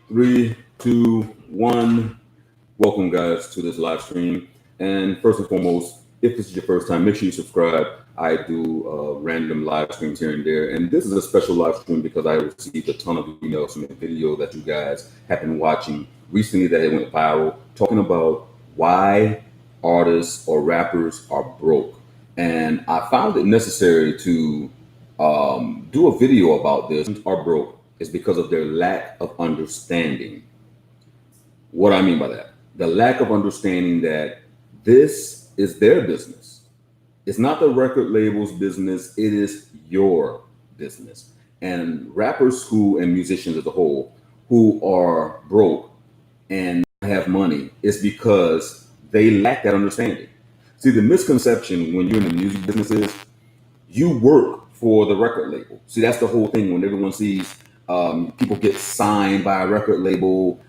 Three, two, one. Welcome, guys, to this live stream. And first and foremost, if this is your first time, make sure you subscribe. I do random live streams here and there. And this is a special live stream because I received a ton of emails from a video that you guys have been watching recently that it went viral, talking about why artists or rappers are broke. And I found it necessary to do a video about this. Are broke is because of their lack of understanding. What I mean by that, the lack of understanding that this is their business. It's not the record label's business. It is your business. And rappers and musicians as a whole who are broke and have money is because they lack that understanding. See, the misconception when you're in the music business is you work for the record label. See, that's the whole thing. When everyone sees people get signed by a record label,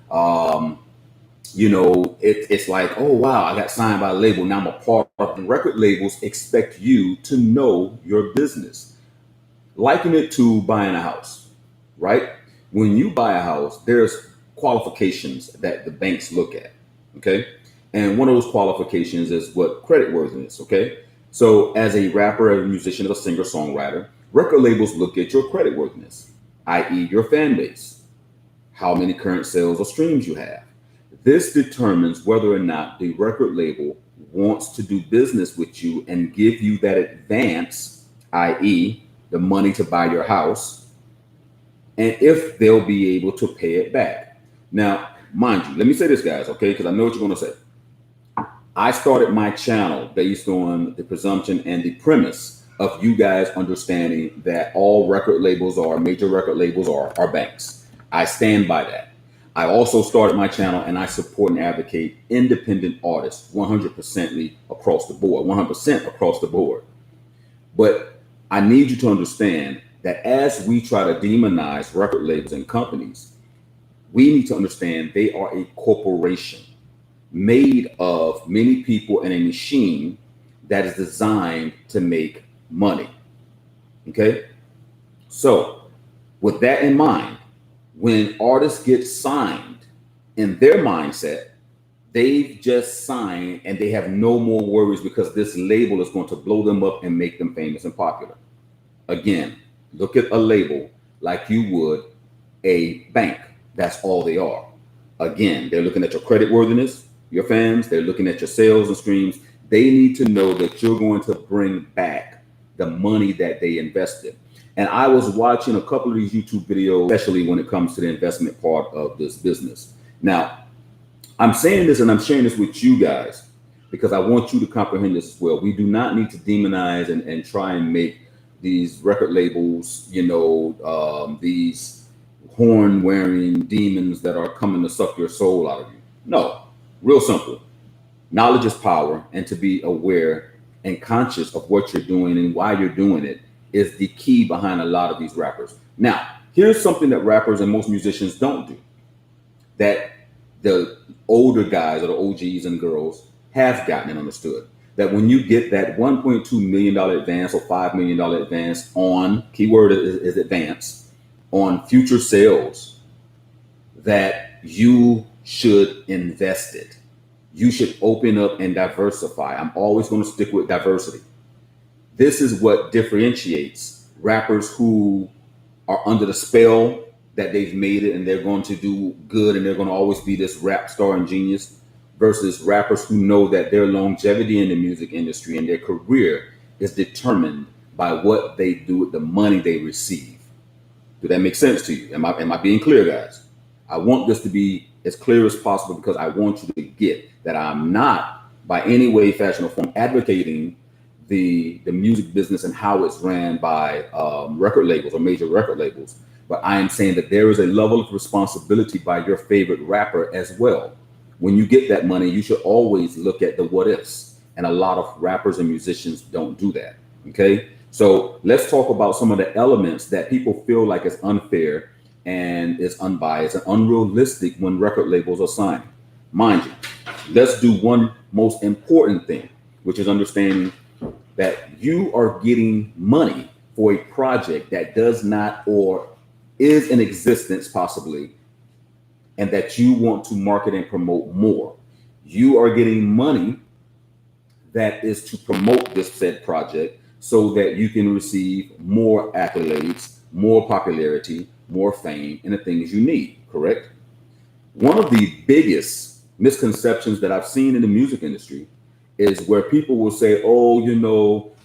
it's like, oh, wow, I got signed by a label. Now I'm a part of the record labels expect you to know your business. Liken it to buying a house, right? When you buy a house, there's qualifications that the banks look at, okay? And one of those qualifications is what creditworthiness, okay? So as a rapper, as a musician, as a singer-songwriter, record labels look at your creditworthiness, i.e. your fan base, how many current sales or streams you have. This determines whether or not the record label wants to do business with you and give you that advance, i.e. the money to buy your house, and if they'll be able to pay it back. Now, mind you, let me say this, guys, okay, because I know what you're going to say. I started my channel based on the presumption and the premise of you guys understanding that all record labels or major record labels are banks. I stand by that. I also started my channel and I support and advocate independent artists 100% across the board, 100% across the board. But I need you to understand that as we try to demonize record labels and companies, we need to understand they are a corporation made of many people and a machine that is designed to make money. Okay? So with that in mind, when artists get signed, in their mindset, they've just signed and they have no more worries because this label is going to blow them up and make them famous and popular. Again, look at a label like you would a bank. That's all they are. Again, they're looking at your creditworthiness, your fans, they're looking at your sales and streams. They need to know that you're going to bring back the money that they invested. And I was watching a couple of these YouTube videos, especially when it comes to the investment part of this business. Now, I'm saying this and I'm sharing this with you guys because I want you to comprehend this as well. We do not need to demonize and try and make these record labels, these horn-wearing demons that are coming to suck your soul out of you. No, real simple. Knowledge is power, and to be aware and conscious of what you're doing and why you're doing it is the key behind a lot of these rappers. Now, here's something that rappers and most musicians don't do that the older guys or the OGs and girls have gotten and understood. That when you get that $1.2 million advance or $5 million advance on, keyword is advance, on future sales, that you should invest it. You should open up and diversify. I'm always going to stick with diversity. This is what differentiates rappers who are under the spell that they've made it and they're going to do good and they're going to always be this rap star and genius versus rappers who know that their longevity in the music industry and their career is determined by what they do with the money they receive. Does that make sense to you? Am I being clear, guys? I want this to be as clear as possible because I want you to get that I'm not by any way, fashion, or form advocating the music business and how it's ran by record labels or major record labels. But I am saying that there is a level of responsibility by your favorite rapper as well. When you get that money, you should always look at the what ifs. And a lot of rappers and musicians don't do that. Okay. So let's talk about some of the elements that people feel like is unfair and is unbiased and unrealistic when record labels are signing. Mind you, let's do one most important thing, which is understanding that you are getting money for a project that does not or is in existence possibly, and that you want to market and promote more. You are getting money that is to promote this said project so that you can receive more accolades, more popularity, more fame, and the things you need, correct? One of the biggest misconceptions that I've seen in the music industry is where people will say, oh,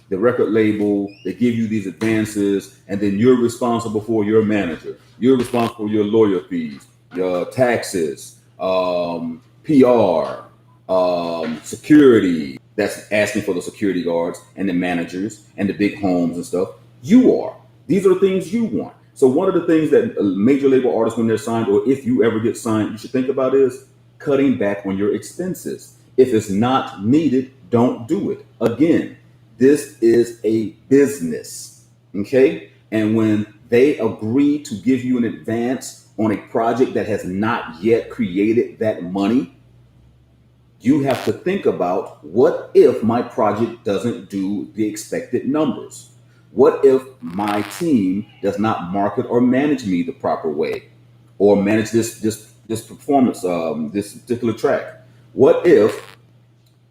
the record label, they give you these advances, and then you're responsible for your manager. You're responsible for your lawyer fees, your taxes, PR, security. That's asking for the security guards and the managers and the big homes and stuff. You are. These are the things you want. So one of the things that major label artists, when they're signed, or if you ever get signed, you should think about is cutting back on your expenses. If it's not needed, don't do it. Again, this is a business, okay? And when they agree to give you an advance on a project that has not yet created that money, you have to think about, what if my project doesn't do the expected numbers? What if my team does not market or manage me the proper way, or manage this performance, this particular track? What if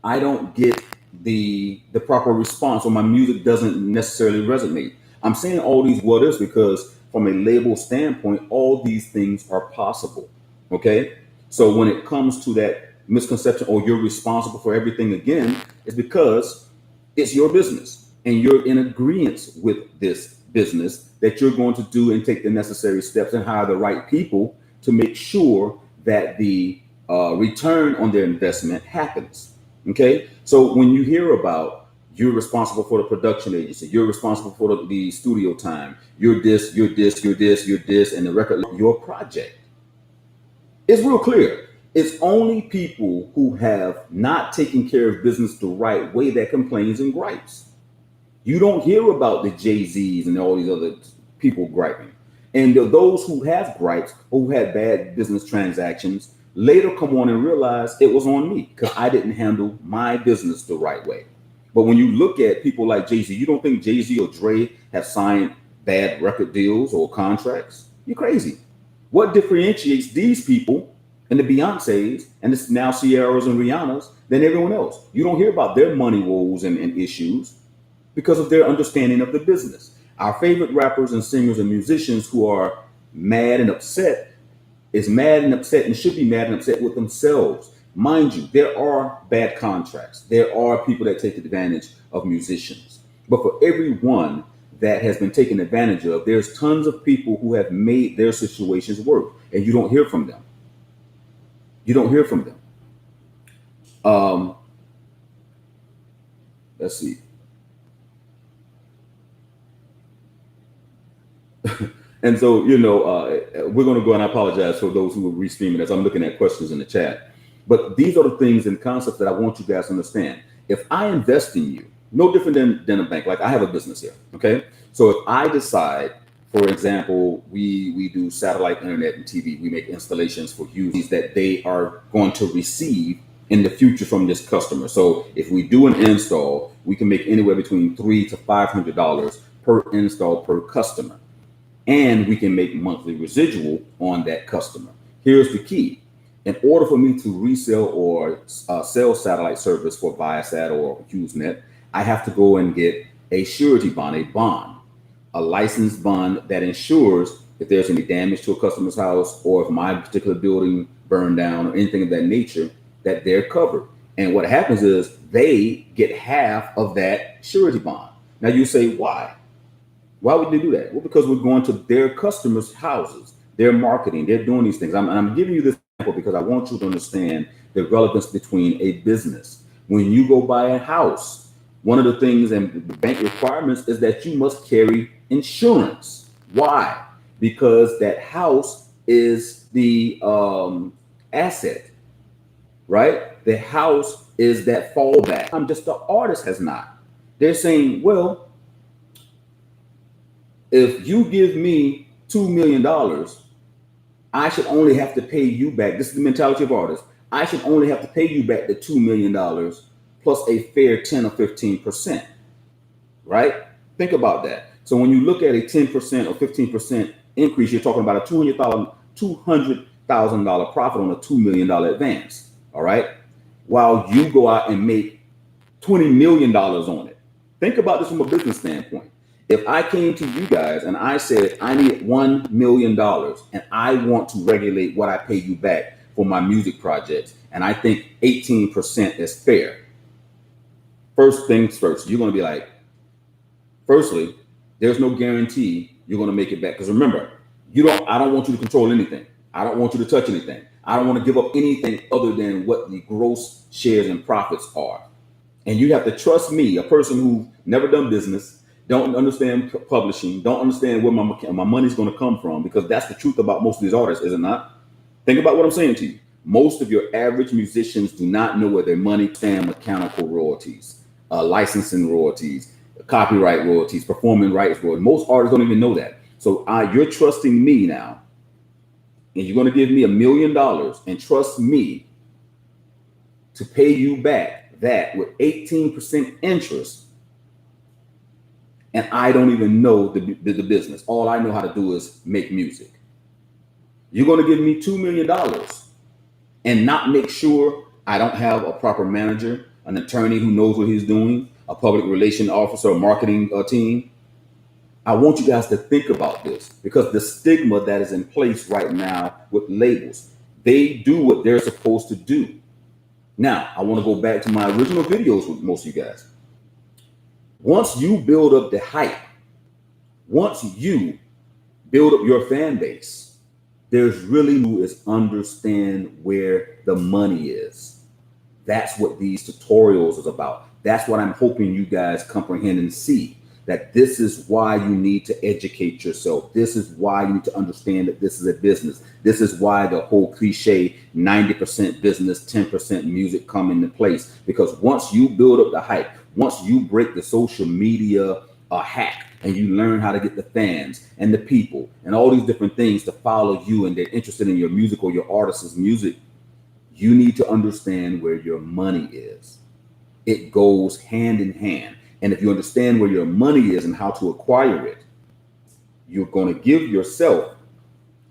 I don't get the proper response, or my music doesn't necessarily resonate? I'm saying all these what ifs because from a label standpoint, all these things are possible. Okay? So when it comes to that misconception, or you're responsible for everything again, it's because it's your business and you're in agreement with this business that you're going to do and take the necessary steps and hire the right people to make sure that the return on their investment happens. Okay, so when you hear about you're responsible for the production agency, you're responsible for the studio time, you're this, you're this, you're this, you're this, and the record, your project, it's real clear. It's only people who have not taken care of business the right way that complains and gripes. You don't hear about the Jay-Z's and all these other people griping. And those who have gripes, who had bad business transactions, later come on and realize it was on me because I didn't handle my business the right way. But when you look at people like Jay-Z, you don't think Jay-Z or Dre have signed bad record deals or contracts? You're crazy. What differentiates these people and the Beyoncés and the now Sierras and Rihannas than everyone else? You don't hear about their money woes and issues because of their understanding of the business. Our favorite rappers and singers and musicians who are mad and upset is mad and upset and should be mad and upset with themselves. Mind you, there are bad contracts. There are people that take advantage of musicians. But for everyone that has been taken advantage of, there's tons of people who have made their situations work, and you don't hear from them. You don't hear from them. Let's see. And so, we're going to go, and I apologize for those who are restreaming as I'm looking at questions in the chat. But these are the things and concepts that I want you guys to understand. If I invest in you, no different than a bank, like I have a business here, okay? So if I decide, for example, we do satellite internet and TV, we make installations for users that they are going to receive in the future from this customer. So if we do an install, we can make anywhere between $300 to $500 per install per customer. And we can make monthly residual on that customer. Here's the key. In order for me to resell or sell satellite service for Viasat or HughesNet, I have to go and get a surety bond, a licensed bond that ensures if there's any damage to a customer's house or if my particular building burned down or anything of that nature, that they're covered. And what happens is they get half of that surety bond. Now you say, why? Why would they do that? Well, because we're going to their customers' houses, they're marketing, they're doing these things. I'm giving you this example because I want you to understand the relevance between a business. When you go buy a house, one of the things and the bank requirements is that you must carry insurance. Why? Because that house is the asset, right? The house is that fallback. I'm just the artist has not. They're saying, well, if you give me $2 million, I should only have to pay you back. This is the mentality of artists. I should only have to pay you back the $2 million plus a fair 10 or 15%, right? Think about that. So when you look at a 10% or 15% increase, you're talking about a $200,000 profit on a $2 million advance. All right. While you go out and make $20 million on it. Think about this from a business standpoint. If I came to you guys and I said, I need $1 million and I want to regulate what I pay you back for my music projects, and I think 18% is fair. First things first, you're going to be like, firstly, there's no guarantee you're going to make it back. Because remember, I don't want you to control anything. I don't want you to touch anything. I don't want to give up anything other than what the gross shares and profits are. And you have to trust me, a person who's never done business, don't understand publishing, don't understand where my money's going to come from, because that's the truth about most of these artists, is it not? Think about what I'm saying to you. Most of your average musicians do not know where their money stands: mechanical royalties, licensing royalties, copyright royalties, performing rights royalties. Most artists don't even know that. So you're trusting me now, and you're going to give me $1 million and trust me to pay you back that with 18% interest, and I don't even know the business. All I know how to do is make music. You're going to give me $2 million and not make sure I don't have a proper manager, an attorney who knows what he's doing, a public relation officer, a marketing team. I want you guys to think about this, because the stigma that is in place right now with labels, they do what they're supposed to do. Now, I want to go back to my original videos with most of you guys. Once you build up the hype, once you build up your fan base, there's really who is understand where the money is. That's what these tutorials is about. That's what I'm hoping you guys comprehend and see. That this is why you need to educate yourself. This is why you need to understand that this is a business. This is why the whole cliche 90% business, 10% music come into place. Because once you build up the hype, once you break the social media hack, and you learn how to get the fans and the people and all these different things to follow you, and they're interested in your music or your artist's music, you need to understand where your money is. It goes hand in hand. And if you understand where your money is and how to acquire it, you're going to give yourself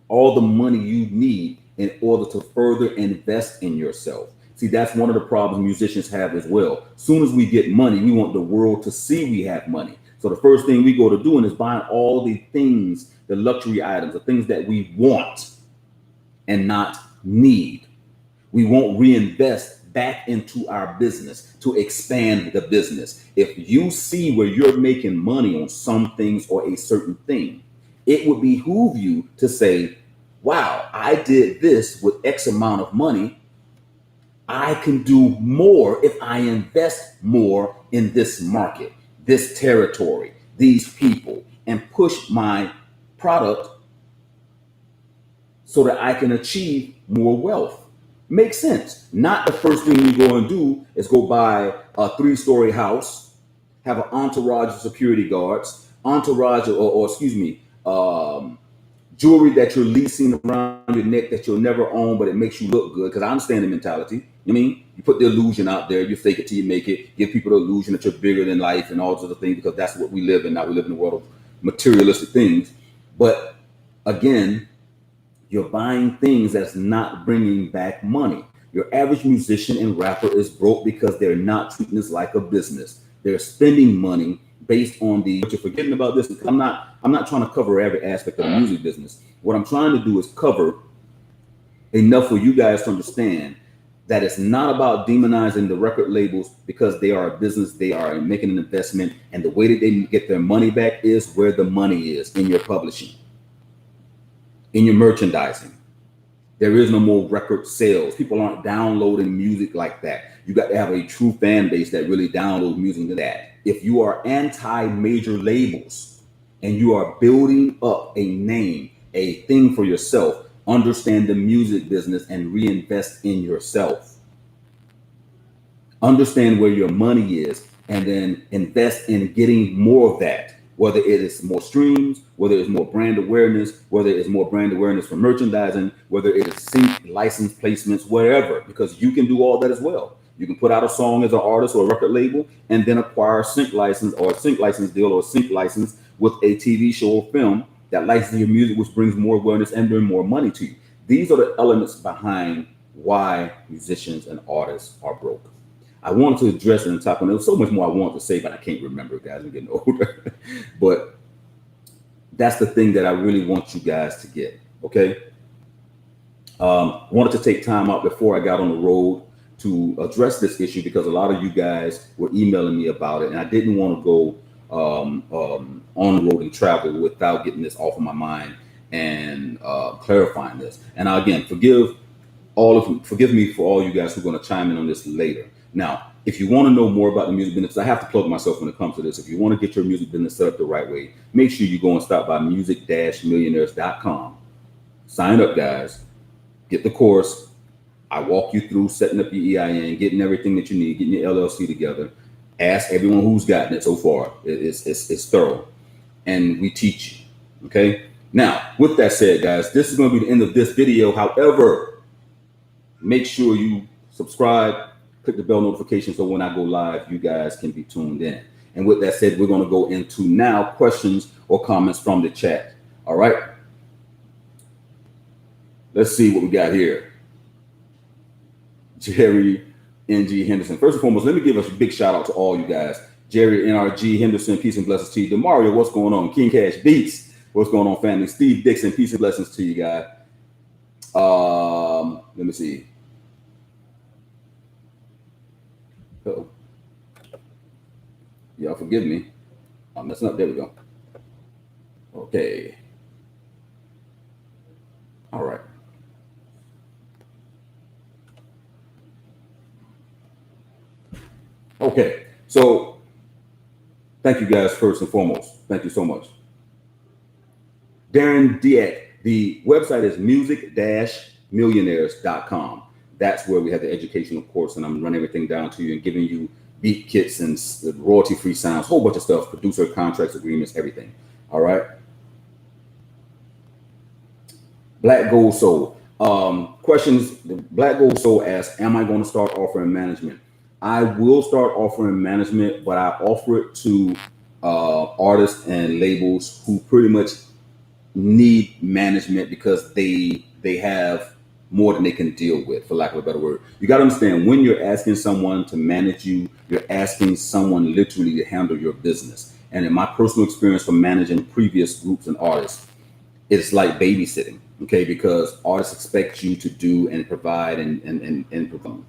all the money you need in order to further invest in yourself. See, that's one of the problems musicians have as well. As soon as we get money, we want the world to see we have money. So the first thing we go to doing is buying all the things, the luxury items, the things that we want and not need. We won't reinvest back into our business to expand the business. If you see where you're making money on some things or a certain thing, it would behoove you to say, wow, I did this with X amount of money. I can do more if I invest more in this market, this territory, these people, and push my product so that I can achieve more wealth. Makes sense. Not the first thing you go and do is go buy a 3-story house, have an entourage of security guards, jewelry that you're leasing around your neck that you'll never own, but it makes you look good. Because I understand the mentality. I mean, you put the illusion out there, you fake it till you make it, give people the illusion that you're bigger than life and all those other things, because that's what we live in now. We live in a world of materialistic things. But again, you're buying things that's not bringing back money. Your average musician and rapper is broke because they're not treating this like a business. They're spending money based on but you're forgetting about this. I'm not trying to cover every aspect of the music business. What I'm trying to do is cover enough for you guys to understand that it's not about demonizing the record labels, because they are a business, they are making an investment, and the way that they get their money back is where the money is: in your publishing, in your merchandising. There is no more record sales. People aren't downloading music like that. You got to have a true fan base that really downloads music to that. If you are anti-major labels and you are building up a name, a thing for yourself, understand the music business and reinvest in yourself. Understand where your money is and then invest in getting more of that. Whether it is more streams, whether it's more brand awareness, whether it's more brand awareness for merchandising, whether it is sync, license placements, whatever, because you can do all that as well. You can put out a song as an artist or a record label and then acquire a sync license or a sync license deal or a sync license with a TV show or film that likes your music, which brings more awareness and bring more money to you. These are the elements behind why musicians and artists are broke. I wanted to address it on top, and there was so much more I wanted to say, but I can't remember, guys. I'm getting older. But that's the thing that I really want you guys to get. Okay. Wanted to take time out before I got on the road to address this issue because a lot of you guys were emailing me about it, and I didn't want to go on the road and travel without getting this off of my mind and clarifying this. And again, forgive me for all you guys who are going to chime in on this later. Now, if you want to know more about the music business, I have to plug myself when it comes to this. If you want to get your music business set up the right way, make sure you go and stop by music-millionaires.com. Sign up, guys. Get the course. I walk you through setting up your EIN, getting everything that you need, getting your LLC together. Ask everyone who's gotten it so far. It's thorough. And we teach you. Okay? Now, with that said, guys, this is going to be the end of this video. However, make sure you subscribe, click the bell notification so when I go live, you guys can be tuned in. And with that said, we're going to go into now questions or comments from the chat. All right? Let's see what we got here. Jerry NG Henderson. First and foremost, let me give a big shout out to all you guys. Jerry NRG Henderson, peace and blessings to you. Demario, what's going on? King Cash Beats, what's going on, family? Steve Dixon, peace and blessings to you, guys. Let me see. Uh-oh. Y'all forgive me. I'm messing up. There we go. Okay. All right. Okay. So thank you guys first and foremost. Thank you so much. Darren Dieck, the website is music-millionaires.com. That's where we have the educational course, and I'm running everything down to you and giving you beat kits and royalty-free sounds, whole bunch of stuff, producer contracts, agreements, everything. All right. Black Gold Soul. Questions. Black Gold Soul asks, am I going to start offering management? I will start offering management, but I offer it to artists and labels who pretty much need management because they have more than they can deal with, for lack of a better word. You got to understand, when you're asking someone to manage you, you're asking someone literally to handle your business. And in my personal experience from managing previous groups and artists, it's like babysitting, okay? Because artists expect you to do and provide and provide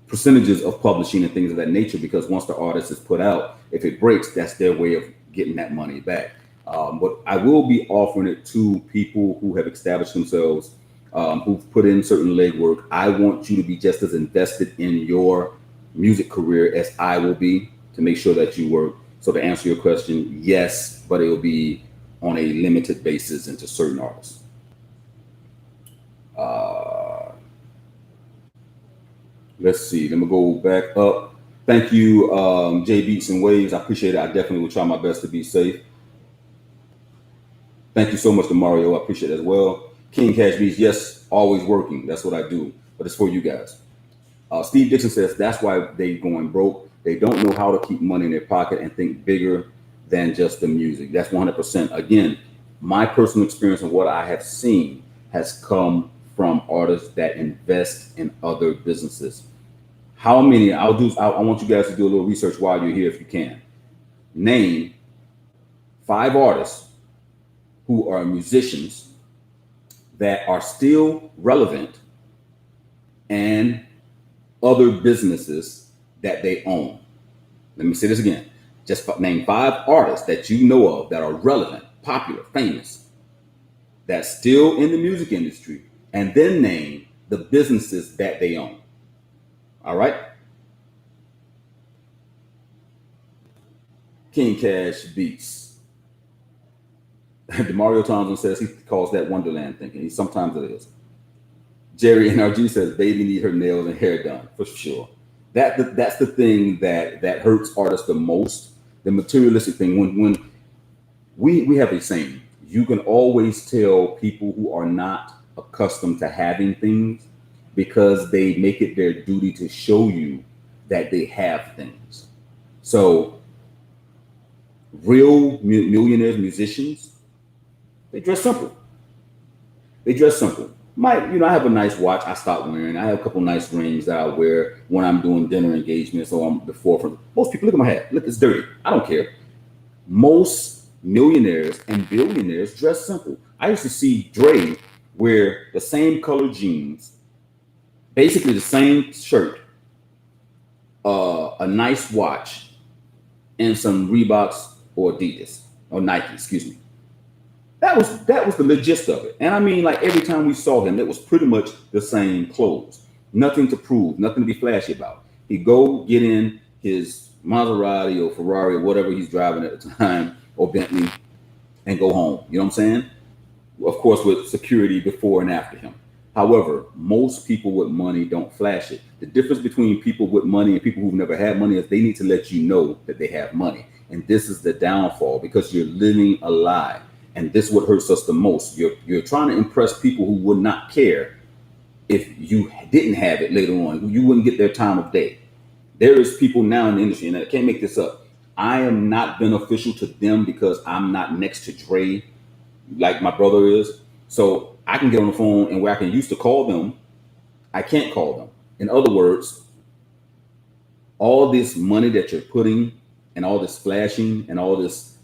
percentages of publishing and things of that nature, because once the artist is put out, if it breaks, that's their way of getting that money back. But I will be offering it to people who have established themselves, who've put in certain legwork. I want you to be just as invested in your music career as I will be, to make sure that you work. So to answer your question, yes, but it will be on a limited basis into certain artists. Let's see. Let me go back up. Thank you, J Beats and Waves. I appreciate it. I definitely will try my best to be safe. Thank you so much to Mario. I appreciate it as well. King Cash Beats, yes, always working. That's what I do. But it's for you guys. Steve Dixon says that's why they going broke. They don't know how to keep money in their pocket and think bigger than just the music. That's 100%. Again, my personal experience and what I have seen has come from artists that invest in other businesses. How many? I want you guys to do a little research while you're here if you can. Name 5 artists who are musicians that are still relevant and other businesses that they own. Let me say this again. Just name 5 artists that you know of that are relevant, popular, famous, that's still in the music industry, and then name the businesses that they own. All right? King Cash Beats. DeMario Thompson says he calls that Wonderland thinking. Sometimes it is. Jerry NRG says baby need her nails and hair done, for sure. That's the thing that hurts artists the most. The materialistic thing. When we have a saying, you can always tell people who are not accustomed to having things because they make it their duty to show you that they have things. So real millionaires, musicians, They dress simple. They dress simple. I have a nice watch I stopped wearing. I have a couple nice rings that I wear when I'm doing dinner engagements or I'm before. From most people, look at my hat. Look, it's dirty. I don't care. Most millionaires and billionaires dress simple. I used to see Dre wear the same color jeans, basically the same shirt, a nice watch, and some Reeboks or Adidas or Nike, excuse me. That was the gist of it. And I mean, like every time we saw him, it was pretty much the same clothes. Nothing to prove, nothing to be flashy about. He'd go get in his Maserati or Ferrari or whatever he's driving at the time, or Bentley, and go home. You know what I'm saying? Of course, with security before and after him. However, most people with money don't flash it. The difference between people with money and people who've never had money is they need to let you know that they have money. And this is the downfall because you're living a lie. And this is what hurts us the most. You're trying to impress people who would not care if you didn't have it later on. You wouldn't get their time of day. There is people now in the industry, and I can't make this up. I am not beneficial to them because I'm not next to Dre like my brother is. So I can get on the phone and where I can used to call them, I can't call them. In other words, all this money that you're putting and all this flashing and all this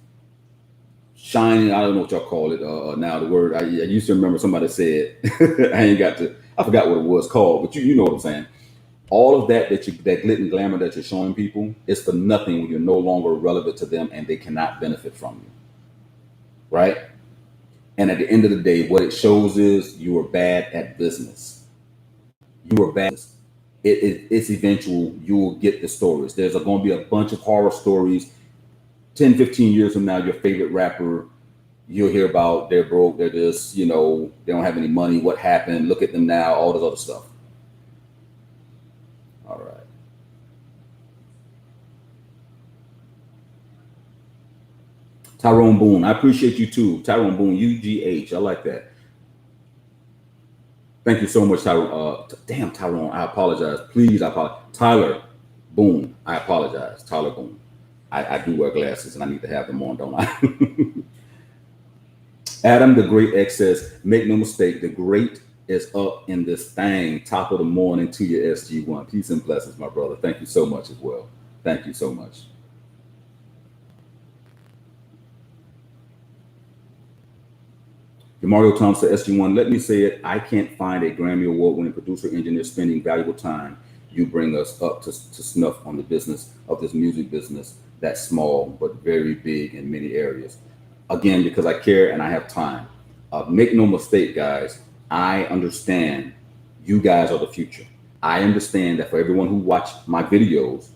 shining, I don't know what y'all call it now. The word I used to remember somebody said, I forgot what it was called, but you know what I'm saying. All of that that glitter and glamour that you're showing people is for nothing when you're no longer relevant to them and they cannot benefit from you. Right? And at the end of the day, what it shows is you are bad at business. You are bad. It's eventual. You will get the stories. There's going to be a bunch of horror stories. 10, 15 years from now, your favorite rapper, you'll hear about they're broke, they're this, they don't have any money. What happened? Look at them now, all this other stuff. All right. Tyrone Boone, I appreciate you too. Tyrone Boone, UGH. I like that. Thank you so much, Tyrone. Damn, Tyrone, I apologize. Please, I apologize. Tyler Boone, I apologize. Tyler Boone. I do wear glasses and I need to have them on, don't I? Adam the Great X says, make no mistake, the great is up in this thing. Top of the morning to your SG1. Peace and blessings, my brother. Thank you so much as well. Thank you so much. Mario Thompson, SG1, let me say it. I can't find a Grammy Award winning producer engineer spending valuable time. You bring us up to snuff on the business of this music business that's small but very big in many areas. Again, because I care and I have time. Make no mistake, guys. I understand you guys are the future. I understand that for everyone who watched my videos,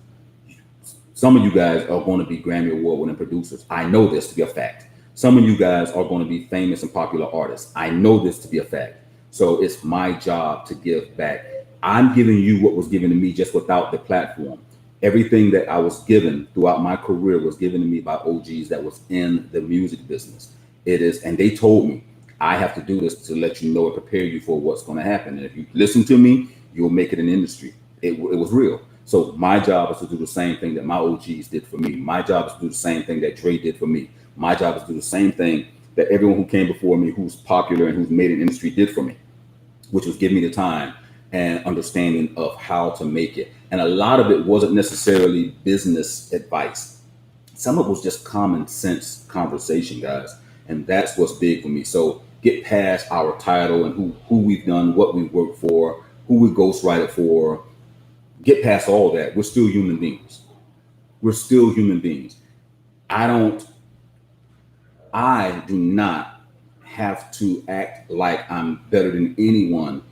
some of you guys are going to be Grammy Award winning producers. I know this to be a fact. Some of you guys are going to be famous and popular artists. I know this to be a fact. So it's my job to give back. I'm giving you what was given to me just without the platform. Everything that I was given throughout my career was given to me by OGs that was in the music business. It is, and they told me, I have to do this to let you know and prepare you for what's going to happen. And if you listen to me, you'll make it an industry. It was real. So my job is to do the same thing that my OGs did for me. My job is to do the same thing that Dre did for me. My job is to do the same thing that everyone who came before me, who's popular and who's made an industry, did for me, which was give me the time and understanding of how to make it. And a lot of it wasn't necessarily business advice. Some of it was just common sense conversation, guys. And that's what's big for me. So get past our title and who we've done, what we worked for, who we ghostwrited for. Get past all that. We're still human beings. We're still human beings. I do not have to act like I'm better than anyone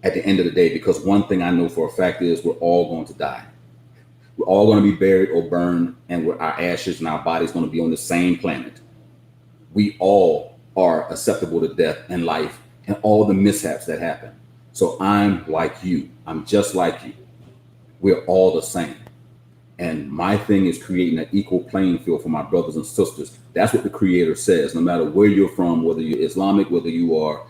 at the end of the day, because one thing I know for a fact is we're all going to die. We're all going to be buried or burned, and our ashes and our bodies going to be on the same planet. We all are acceptable to death and life and all the mishaps that happen. So I'm like you. I'm just like you. We're all the same. And my thing is creating an equal playing field for my brothers and sisters. That's what the Creator says. No matter where you're from, whether you're Islamic, whether you are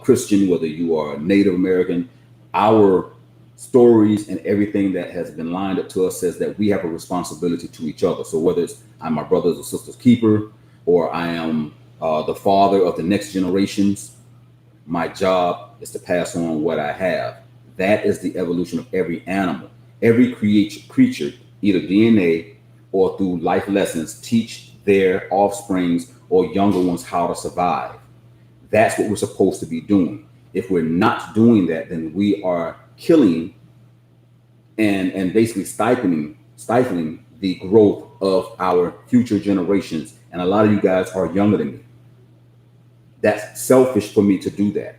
Christian, whether you are Native American, our stories and everything that has been lined up to us says that we have a responsibility to each other. So whether it's I'm my brother's or sister's keeper, or I am the father of the next generations. My job is to pass on what I have. That is the evolution of every animal. Every creature, either DNA or through life lessons, teach their offsprings or younger ones how to survive. That's what we're supposed to be doing. If we're not doing that, then we are killing and basically stifling the growth of our future generations. And a lot of you guys are younger than me. That's selfish for me to do that.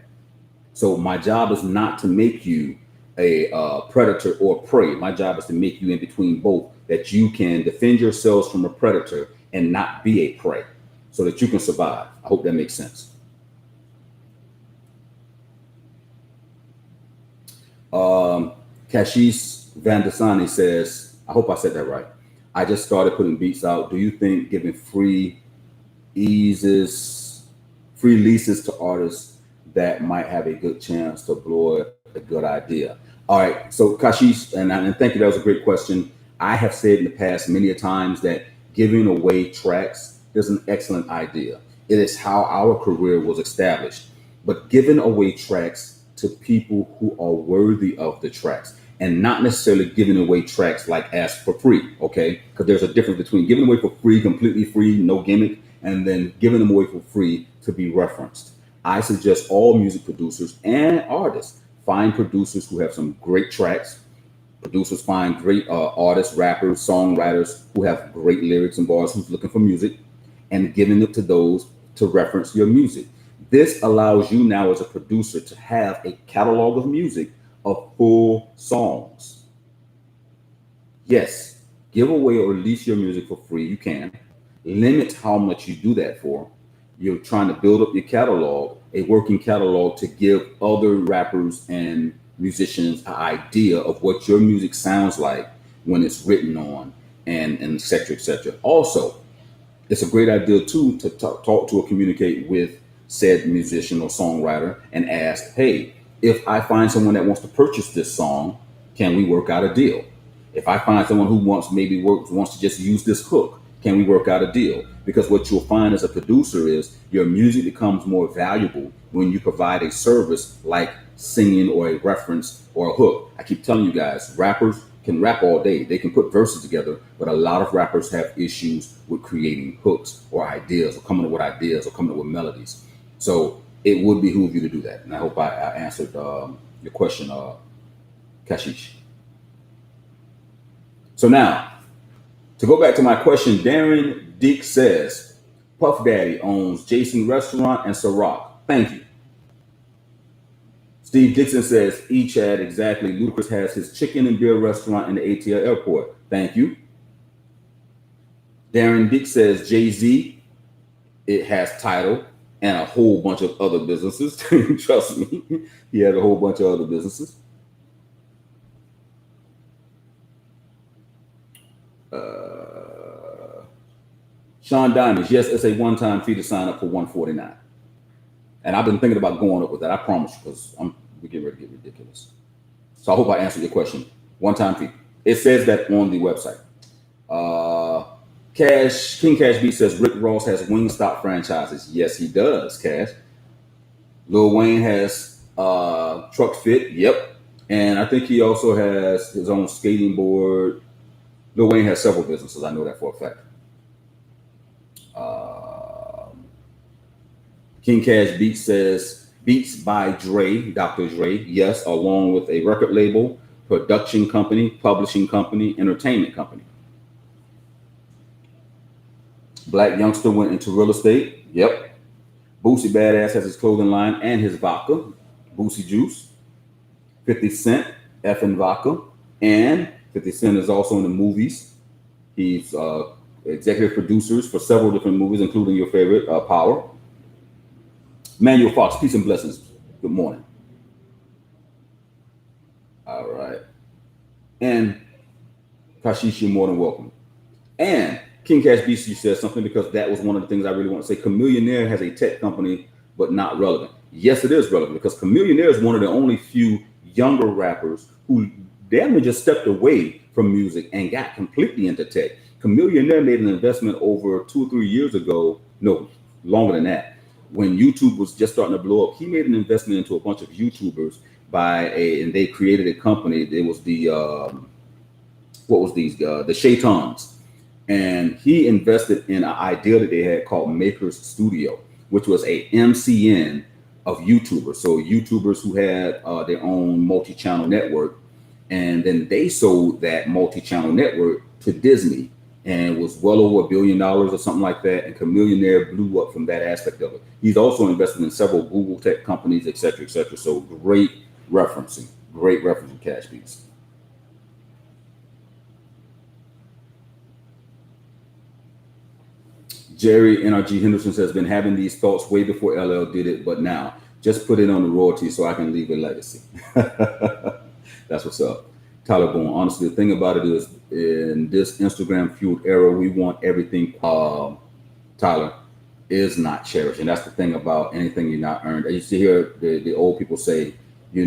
So my job is not to make you a predator or prey. My job is to make you in between both, that you can defend yourselves from a predator and not be a prey, so that you can survive. I hope that makes sense. Kashis Vandasani says, I hope I said that right. I just started putting beats out. Do you think giving free leases to artists that might have a good chance to blow it a good idea? All right. So Kashish, and thank you. That was a great question. I have said in the past many a times that giving away tracks is an excellent idea. It is how our career was established. But giving away tracks to people who are worthy of the tracks, and not necessarily giving away tracks like as for free, okay? Because there's a difference between giving away for free, completely free, no gimmick, and then giving them away for free to be referenced. I suggest all music producers and artists find producers who have some great tracks. Producers find great artists, rappers, songwriters who have great lyrics and bars, who's looking for music, and giving it to those to reference your music. This allows you now as a producer to have a catalog of music of full songs. Yes, give away or release your music for free. You can limit how much you do that for. You're trying to build up your catalog, a working catalog, to give other rappers and musicians an idea of what your music sounds like when it's written on, and et cetera, et cetera. Also, it's a great idea too to talk to or communicate with said musician or songwriter and ask, hey, if I find someone that wants to purchase this song, can we work out a deal? If I find someone who wants to just use this hook, can we work out a deal? Because what you'll find as a producer is your music becomes more valuable when you provide a service like singing or a reference or a hook. I keep telling you guys, rappers can rap all day. They can put verses together, but a lot of rappers have issues with creating hooks or ideas or coming up with ideas or coming up with melodies. So it would behoove you to do that. And I hope I answered your question, Kashish. So now, to go back to my question, Darren Deek says, Puff Daddy owns Jason Restaurant and Ciroc. Thank you. Steve Dixon says, Chad, exactly. Ludacris has his chicken and beer restaurant in the ATL airport. Thank you. Darren Deek says, Jay-Z, it has Tidal and a whole bunch of other businesses. Trust me, he has a whole bunch of other businesses. Sean Diamonds, yes, it's a one-time fee to sign up for $149. And I've been thinking about going up with that. I promise you, because we get ready to get ridiculous. So I hope I answered your question. One-time fee. It says that on the website. King Cash B says Rick Ross has Wingstop franchises. Yes, he does, Cash. Lil Wayne has Truck Fit. Yep. And I think he also has his own skating board. Lil Wayne has several businesses. I know that for a fact. King Cash Beats says Beats by Dre, Dr. Dre. Yes, along with a record label, production company, publishing company, entertainment company. Black Youngster went into real estate. Yep. Boosie Badass has his clothing line and his vodka, Boosie Juice. 50 Cent, effing vodka. And 50 Cent is also in the movies. He's executive producers for several different movies, including your favorite, Power. Manuel Fox, peace and blessings. Good morning. All right. And Kashish, you're more than welcome. And King Cash BC says something, because that was one of the things I really want to say. Chamillionaire has a tech company, but not relevant. Yes, it is relevant, because Chamillionaire is one of the only few younger rappers who damn near just stepped away from music and got completely into tech. Chamillionaire made an investment over 2 or 3 years ago. No, longer than that. When YouTube was just starting to blow up, he made an investment into a bunch of YouTubers and they created a company. It was what was these the Shaitans, and he invested in an idea that they had called Makers Studio, which was a MCN of YouTubers. So YouTubers who had their own multi-channel network, and then they sold that multi-channel network to Disney, and it was well over $1 billion or something like that. And Chameleonaire blew up from that aspect of it. He's also invested in several Google tech companies, et cetera, et cetera. So great referencing, Cash Beats. Jerry NRG Henderson says, been having these thoughts way before LL did it, but now just put it on the royalty so I can leave a legacy. That's what's up. Tyler Boone, honestly, the thing about it is, in this Instagram fueled era, we want everything. Tyler, is not cherished, and that's the thing about anything you're not earned. I used to hear the old people say, if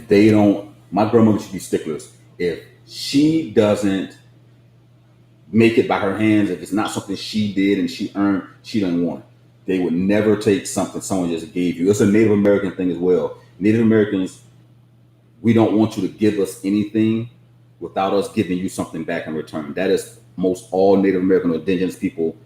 they don't, my grandmother should be sticklers. If she doesn't make it by her hands, if it's not something she did and she earned, she doesn't want it. They would never take something someone just gave you. It's a Native American thing as well. Native Americans, we don't want you to give us anything without us giving you something back in return. That is most all Native American or indigenous people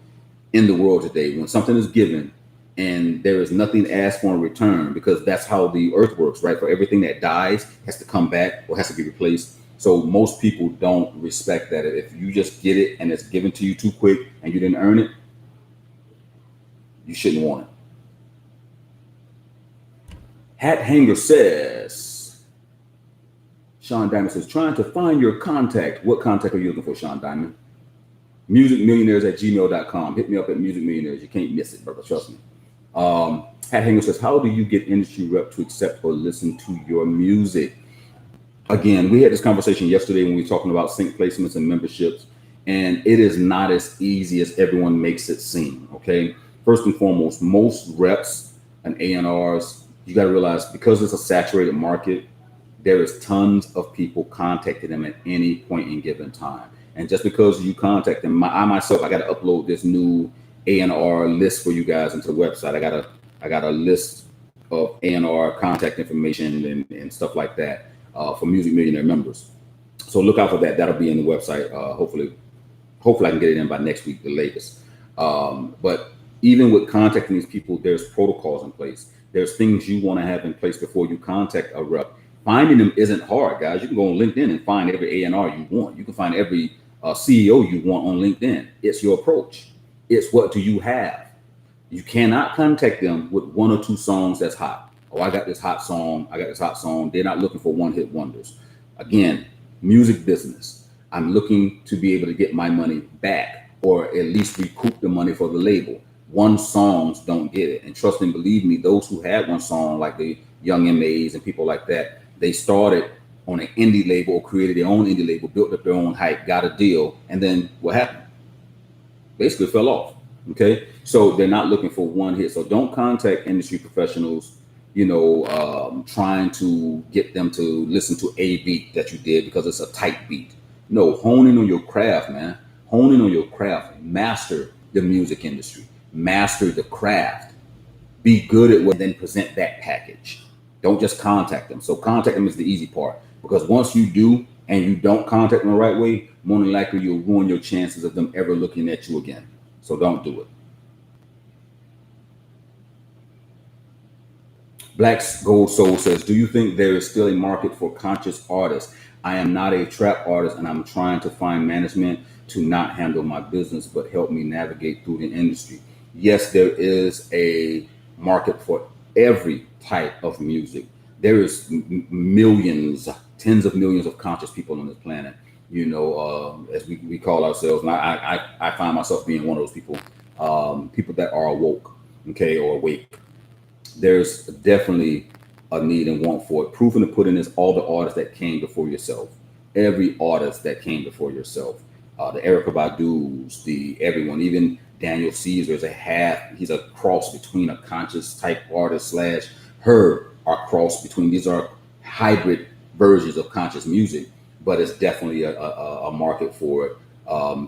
in the world today. When something is given and there is nothing asked for in return, because that's how the earth works, right? For everything that dies has to come back or has to be replaced. So most people don't respect that. If you just get it and it's given to you too quick and you didn't earn it, you shouldn't want it. Hat Hanger says, Sean Diamond says, trying to find your contact. What contact are you looking for, Sean Diamond? musicmillionaires@gmail.com. Hit me up at Music Millionaires. You can't miss it, brother. Trust me. Hat Hanger says, how do you get industry rep to accept or listen to your music? Again, we had this conversation yesterday when we were talking about sync placements and memberships, and it is not as easy as everyone makes it seem, okay? First and foremost, most reps and A&Rs, you got to realize, because it's a saturated market, there is tons of people contacting them at any point in given time. And just because you contact them, I myself, I got to upload this new A&R list for you guys into the website. I got a list of A&R contact information and stuff like that for Music Millionaire members. So look out for that. That'll be in the website. Hopefully I can get it in by next week, the latest. But even with contacting these people, there's protocols in place. There's things you want to have in place before you contact a rep. Finding them isn't hard, guys. You can go on LinkedIn and find every A&R you want. You can find every CEO you want on LinkedIn. It's your approach. It's what do you have? You cannot contact them with one or two songs that's hot. Oh, I got this hot song. They're not looking for one-hit wonders. Again, music business. I'm looking to be able to get my money back, or at least recoup the money for the label. One songs don't get it. And trust and believe me, those who had one song, like the Young MAs and people like that, they started on an indie label or created their own indie label, built up their own hype, got a deal, and then what happened? Basically fell off. Okay, so they're not looking for one hit. So don't contact industry professionals, trying to get them to listen to a beat that you did because it's a tight beat. No, hone in on your craft, man. Hone in on your craft. Master the music industry. Master the craft. Be good at what, then present that package. Don't just contact them. So contact them is the easy part, because once you do and you don't contact them the right way, more than likely you'll ruin your chances of them ever looking at you again. So don't do it. Black Gold Soul says, do you think there is still a market for conscious artists? I am not a trap artist, and I'm trying to find management to not handle my business, but help me navigate through the industry. Yes, there is a market for every type of music. There is millions, tens of millions of conscious people on this planet, as we call ourselves. And I find myself being one of those people, people that are awoke, okay, or awake. There's definitely a need and want for it. Proof in the pudding is all the artists that came before yourself. Every artist that came before yourself. The Erykah Badu's, everyone, even Daniel Caesar he's a cross between a conscious type artist / her are cross between. These are hybrid versions of conscious music. but it's definitely a market for it.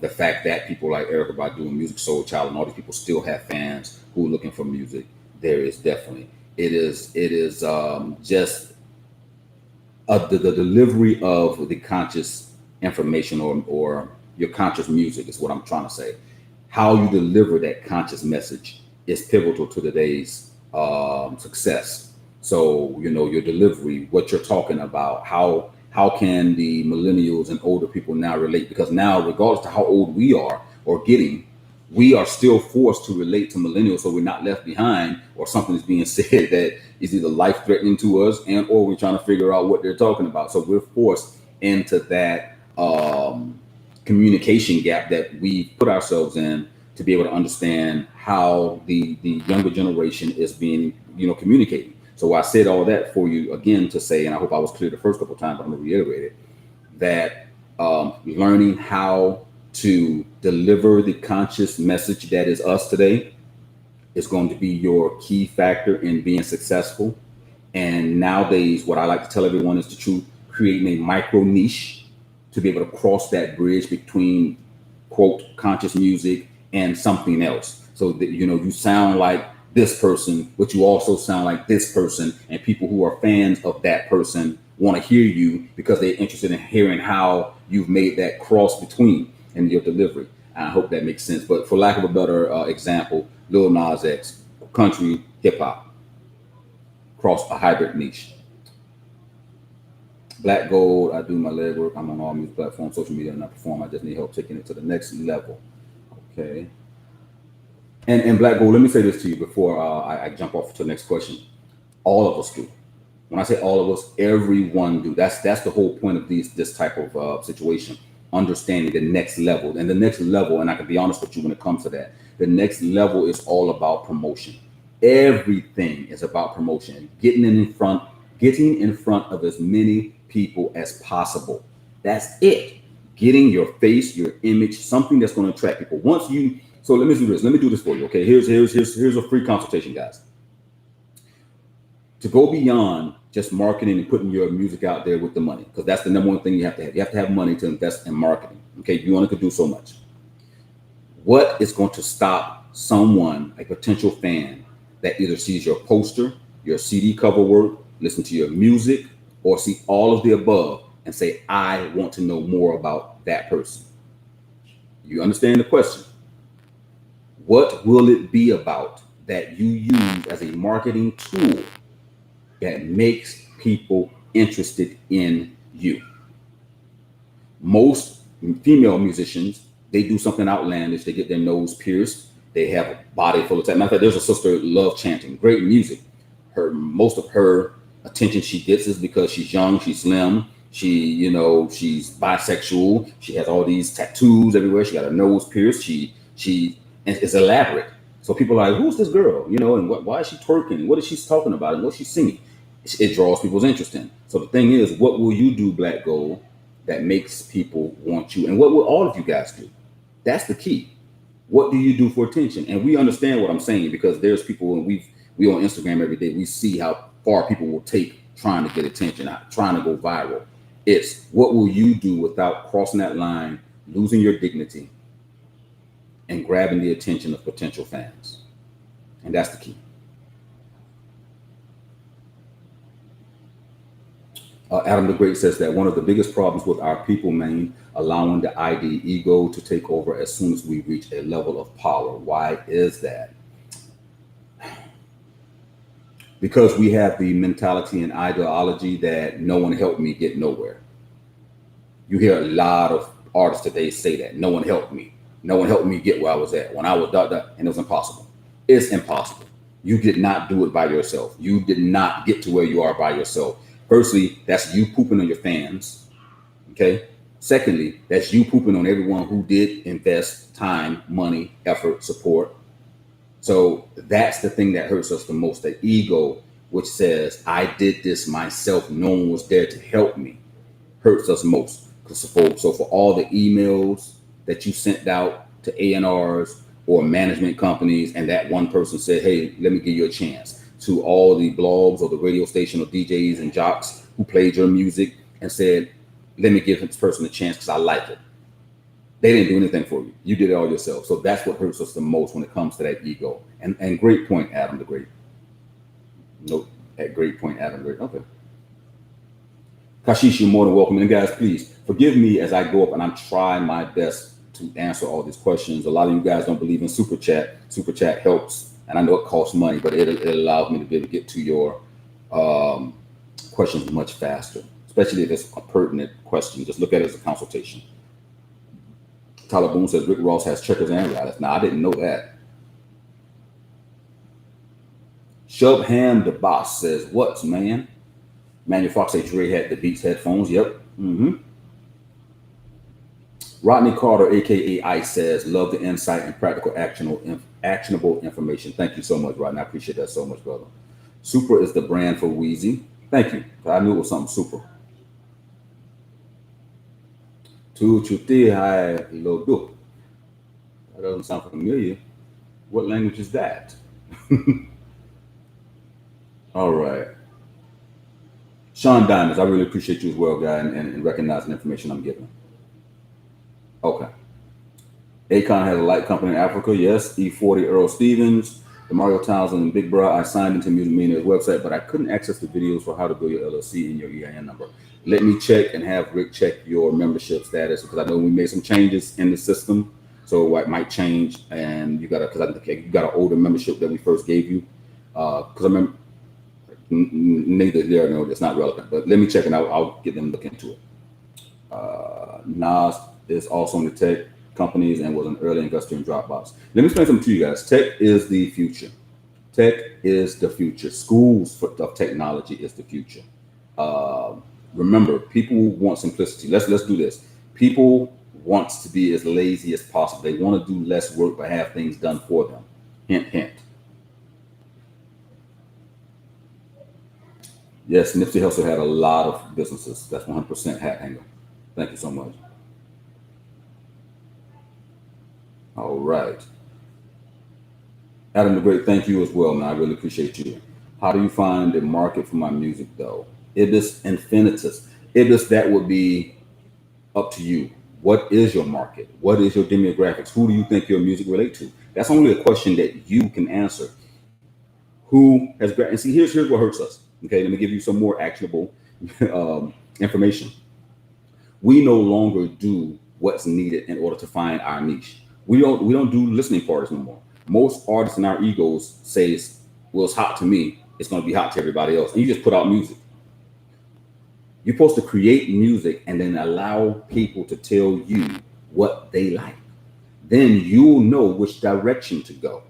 The fact that people like Erica Badu and Music Soul Child and all these people still have fans who are looking for music, there is definitely. It is just the delivery of the conscious information or your conscious music is what I'm trying to say. How you deliver that conscious message is pivotal to today's success. So your delivery, what you're talking about, how can the millennials and older people now relate? Because now, regardless to how old we are or getting, we are still forced to relate to millennials, so we're not left behind, or something is being said that is either life threatening to us, and or we're trying to figure out what they're talking about. So we're forced into that communication gap that we put ourselves in to be able to understand how the younger generation is being communicating. So I said all that for you again to say, and I hope I was clear the first couple of times, but I'm going to reiterate it, that learning how to deliver the conscious message that is us today is going to be your key factor in being successful. And nowadays, what I like to tell everyone is the truth: creating a micro niche to be able to cross that bridge between quote conscious music and something else. So that you sound like this person, but you also sound like this person, and people who are fans of that person want to hear you because they're interested in hearing how you've made that cross between in your delivery. And I hope that makes sense. But for lack of a better example, Lil Nas X, country hip hop, cross a hybrid niche. Black Gold, I do my legwork. I'm on all music platforms, social media, and I perform. I just need help taking it to the next level. Okay. And Black Gold, let me say this to you before I jump off to the next question. All of us do. When I say all of us, everyone do. That's the whole point of this type of situation. Understanding the next level, and the next level, and I can be honest with you when it comes to that. The next level is all about promotion. Everything is about promotion. Getting in front of as many people as possible. That's it. Getting your face, your image, something that's going to attract people. So let me do this. Let me do this for you. Okay, here's a free consultation, guys. To go beyond just marketing and putting your music out there with the money, because that's the number one thing you have to have. You have to have money to invest in marketing. Okay, you only could do so much. What is going to stop someone, a potential fan, that either sees your poster, your CD cover work, listen to your music, or see all of the above and say, I want to know more about that person? You understand the question? What will it be about that you use as a marketing tool that makes people interested in you? Most female musicians, they do something outlandish. They get their nose pierced. They have a body full of tattoos. Matter of fact, there's a sister love chanting, great music. Most of her attention she gets is because she's young, she's slim, she's bisexual. She has all these tattoos everywhere. She got her nose pierced. She and it's elaborate. So people are like, who's this girl? And why is she twerking? And what is she talking about? And what she's singing? It draws people's interest in. So the thing is, what will you do, Black Gold, that makes people want you? And what will all of you guys do? That's the key. What do you do for attention? And we understand what I'm saying, because there's people, and we on Instagram every day, we see how far people will take trying to get attention, trying to go viral. It's what will you do without crossing that line, losing your dignity, and grabbing the attention of potential fans. And that's the key. Adam the Great says that one of the biggest problems with our people, man, allowing the ID ego to take over as soon as we reach a level of power. Why is that? Because we have the mentality and ideology that no one helped me get nowhere. You hear a lot of artists today say that. No one helped me. No one helped me get where I was at. When I was and it was impossible. It's impossible. You did not do it by yourself. You did not get to where you are by yourself. Firstly, that's you pooping on your fans. Okay. Secondly, that's you pooping on everyone who did invest time, money, effort, support. So that's the thing that hurts us the most. The ego, which says, I did this myself. No one was there to help me, hurts us most. So for all the emails that you sent out to A&Rs or management companies, and that one person said, hey, let me give you a chance, to all the blogs or the radio station or DJs and jocks who played your music and said, let me give this person a chance because I like it. They didn't do anything for you. You did it all yourself. So that's what hurts us the most when it comes to that ego. And great point, Adam the Great. Nope. At great point, Adam the Great. Okay. Kashish, you're more than welcome. And guys, please forgive me as I go up and I'm trying my best to answer all these questions. A lot of you guys don't believe in Super Chat. Super Chat helps. And I know it costs money, but it allows me to be able to get to your questions much faster, especially if it's a pertinent question. Just look at it as a consultation. Tyler Boone says Rick Ross has checkers and rallies. Now, I didn't know that. Shub Ham the Boss says, what's, man? Manuel Fox says Dre had the Beats headphones. Yep. Rodney Carter, a.k.a. Ice, says, love the insight and practical actionable information. Thank you so much, Rodney. I appreciate that so much, brother. Super is the brand for Wheezy. Thank you. I knew it was something super. That doesn't sound familiar. What language is that? All right. Sean Diamonds, I really appreciate you as well, guy, and recognizing the information I'm giving. Okay. Akon has a light company in Africa. Yes. E40 Earl Stevens, the Mario Townsend and Big Bra. I signed into Music Millionaires website, but I couldn't access the videos for how to build your LLC and your EIN number. Let me check and have Rick check your membership status because I know we made some changes in the system. So it might change, and you got an older membership that we first gave you. Because I remember neither there nor it's not relevant. But let me check and I'll get them to look into it. Nas is also in the tech companies and was an early investor in Dropbox. Let me explain something to you guys. Tech is the future. Tech is the future. Schools of technology is the future. Remember, people want simplicity. Let's do this. People want to be as lazy as possible. They want to do less work but have things done for them. Hint, hint. Yes, Nipsey Hussle had a lot of businesses. That's 100% hat hanger. Thank you so much. All right. Adam the Great, thank you as well, man. I really appreciate you. How do you find a market for my music, though? Ibis infinitus. Ibis, that would be up to you. What is your market? What is your demographics? Who do you think your music relate to? That's only a question that you can answer. Who has, and see, here's what hurts us. Okay, let me give you some more actionable information. We no longer do what's needed in order to find our niche. We don't do listening parties no more. Most artists in our egos says, well, it's hot to me, it's going to be hot to everybody else. And you just put out music. You're supposed to create music and then allow people to tell you what they like. Then you'll know which direction to go.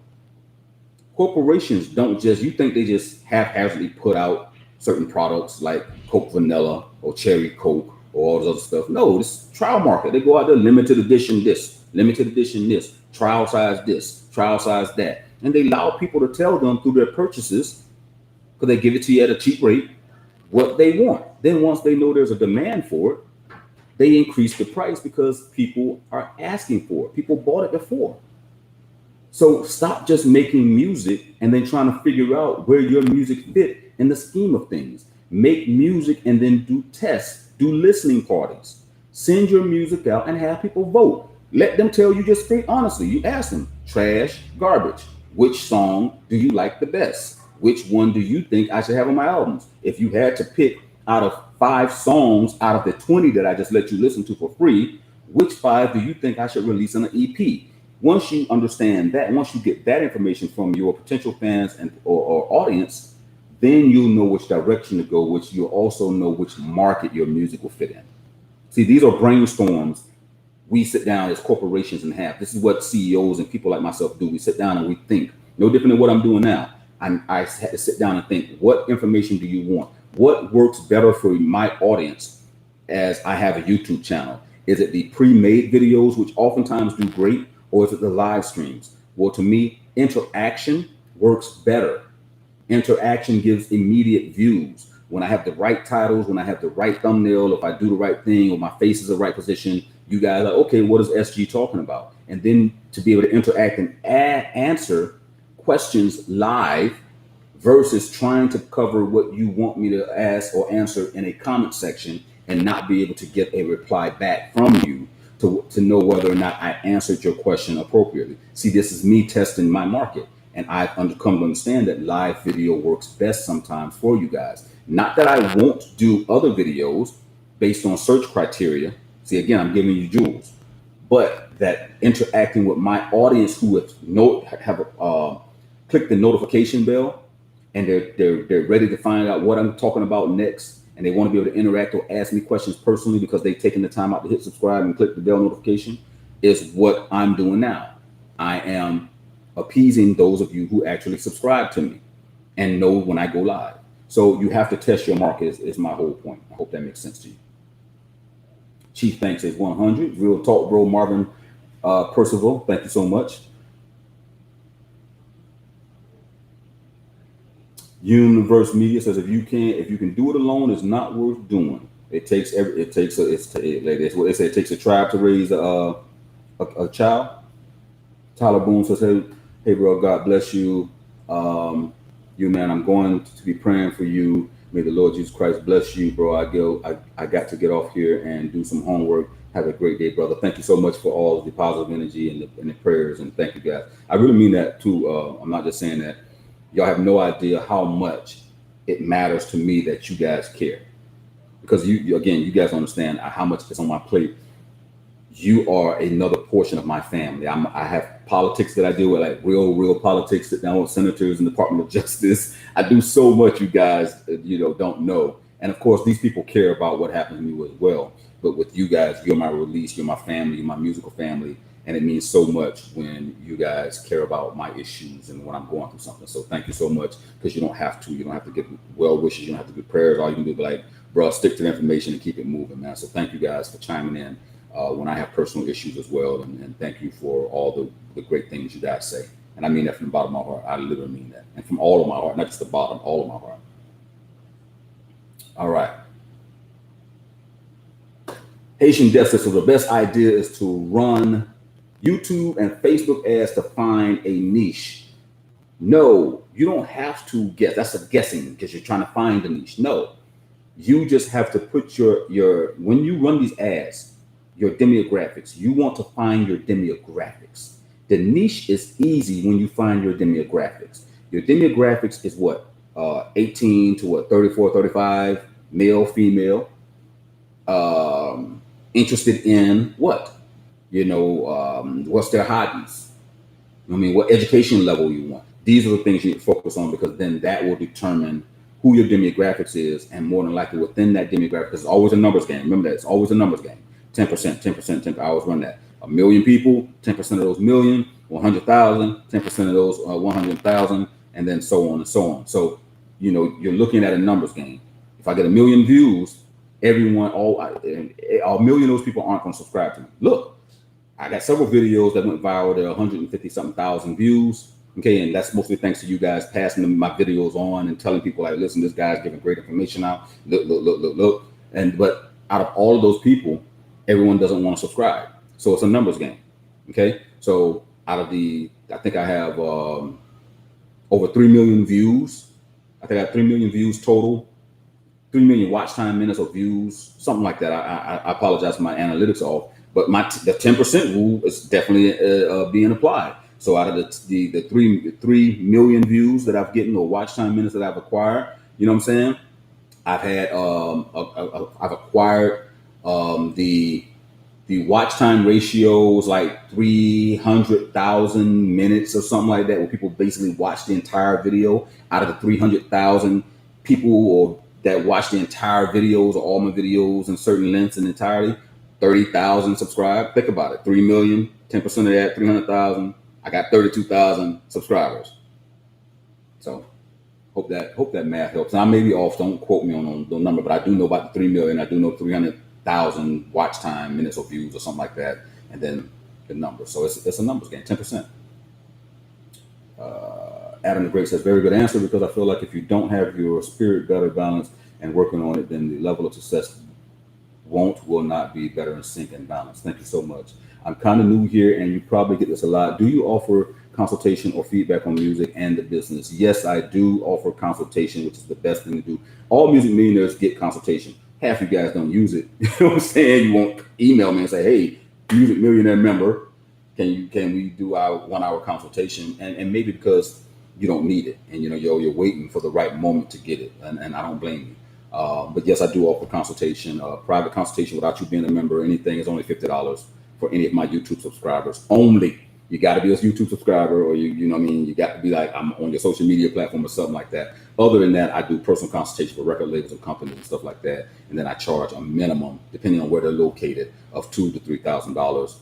Corporations don't just, you think they just haphazardly put out certain products like Coke Vanilla or Cherry Coke or all this other stuff. No, this trial market. They go out there, limited edition this, limited edition this, trial size this, trial size that. And they allow people to tell them through their purchases, because they give it to you at a cheap rate, what they want. Then once they know there's a demand for it, they increase the price because people are asking for it. People bought it before. So stop just making music and then trying to figure out where your music fit in the scheme of things. Make music and then do tests, do listening parties. Send your music out and have people vote. Let them tell you just straight honestly. You ask them, trash, garbage. Which song do you like the best? Which one do you think I should have on my albums? If you had to pick out of 5 songs out of the 20 that I just let you listen to for free, which 5 do you think I should release on an EP? Once you understand that, once you get that information from your potential fans and or audience, then you'll know which direction to go, which you'll also know which market your music will fit in. See, these are brainstorms we sit down as corporations and have. This is what CEOs and people like myself do. We sit down and we think. No different than what I'm doing now. I had to sit down and think, what information do you want? What works better for my audience as I have a YouTube channel? Is it the pre-made videos, which oftentimes do great, or is it the live streams? Well, to me, interaction works better. Interaction gives immediate views. When I have the right titles, when I have the right thumbnail, if I do the right thing, or my face is the right position, you guys are like, okay, what is SG talking about? And then to be able to interact and answer questions live versus trying to cover what you want me to ask or answer in a comment section and not be able to get a reply back from you to know whether or not I answered your question appropriately. See, this is me testing my market. And I've come to understand that live video works best sometimes for you guys. Not that I won't do other videos based on search criteria. See, again, I'm giving you jewels, but that interacting with my audience who have clicked the notification bell, and they're ready to find out what I'm talking about next, and they want to be able to interact or ask me questions personally because they've taken the time out to hit subscribe and click the bell notification, is what I'm doing now. I am appeasing those of you who actually subscribe to me and know when I go live. So you have to test your market is my whole point. I hope that makes sense to you. Chief Thanks is 100. Real Talk Bro Marvin Percival, thank you so much. Universe Media says if you can do it alone, it's not worth doing. It takes what they say, it takes a tribe to raise a child. Tyler Boone says, hey bro, God bless you. You man, I'm going to be praying for you. May the Lord Jesus Christ bless you, bro. I got to get off here and do some homework. Have a great day, brother. Thank you so much for all the positive energy and the prayers, and thank you guys. I really mean that too. I'm not just saying that. Y'all have no idea how much it matters to me that you guys care, because you guys understand how much is on my plate. You are another portion of my family. I have politics that I deal with, like real politics, sit down with senators and Department of Justice. I do so much you guys, don't know. And of course, these people care about what happens to me as well. But with you guys, you're my release, you're my family, you're my musical family. And it means so much when you guys care about my issues and when I'm going through something. So thank you so much, because you don't have to give well wishes. You don't have to give prayers. All you can do is be like, bro, stick to the information and keep it moving, man. So thank you guys for chiming in when I have personal issues as well. And thank you for all the great things you guys say. And I mean that from the bottom of my heart. I literally mean that. And from all of my heart, not just the bottom, all of my heart. All right. Haitian Death says, so the best idea is to run YouTube and Facebook ads to find a niche. No, you don't have to guess. That's a guessing because you're trying to find a niche. No, you just have to put your when you run these ads, your demographics, you want to find your demographics. The niche is easy when you find your demographics. Your demographics is what? 18 to 34, 35, male, female, interested in what? What's their hobbies? What education level you want. These are the things you focus on, because then that will determine who your demographics is, and more than likely within that demographic, because it's always a numbers game. Remember that, it's always a numbers game. 10%, 10%, 10%. I always run that. 1 million people, 10% of those million, 100,000, 10% of those 100,000, and then so on and so on. So, you're looking at a numbers game. If I get 1 million views, a million of those people aren't going to subscribe to me. Look, I got several videos that went viral. There are 150 something thousand views. Okay, and that's mostly thanks to you guys passing my videos on and telling people, like, listen, this guy's giving great information out. Look. But out of all of those people, everyone doesn't want to subscribe. So it's a numbers game. Okay, so out of I think I have over 3 million views. I think I have 3 million views total. 3 million watch time minutes or views, something like that. I apologize for my analytics off, but the 10% rule is definitely being applied. So out of the 3 million views that I've gotten or watch time minutes that I've acquired, you know what I'm saying? I've had I've acquired the watch time ratios like 300,000 minutes or something like that, where people basically watch the entire video. Out of the 300,000 people that watch the entire videos or all my videos in certain lengths and entirely, 30,000 subscribe. Think about it. 3 million, 10% of that, 300,000. I got 32,000 subscribers. So hope that math helps. Now I may be off. Don't quote me on the number, but I do know about the 3 million. I do know 300,000 watch time minutes or views or something like that, and then the number. So it's a numbers game. 10%. Adam the Great says, very good answer, because I feel like if you don't have your spirit better balanced and working on it, then the level of success will not be better in sync and balance. Thank you so much. I'm kind of new here, and you probably get this a lot. Do you offer consultation or feedback on music and the business? Yes, I do offer consultation, which is the best thing to do. All music millionaires get consultation. half you guys don't use it. You know what I'm saying? You won't email me and say, hey, Music Millionaire member, can we do our 1 hour consultation? And maybe because you don't need it, and you're waiting for the right moment to get it, and I don't blame you. But yes, I do offer consultation, private consultation without you being a member or anything. Is only $50 for any of my YouTube subscribers only. You got to be a YouTube subscriber, or you know what I mean. You got to be like I'm on your social media platform or something like that. Other than that, I do personal consultation for record labels and companies and stuff like that, and then I charge a minimum, depending on where they're located, of $2,000 to $3,000,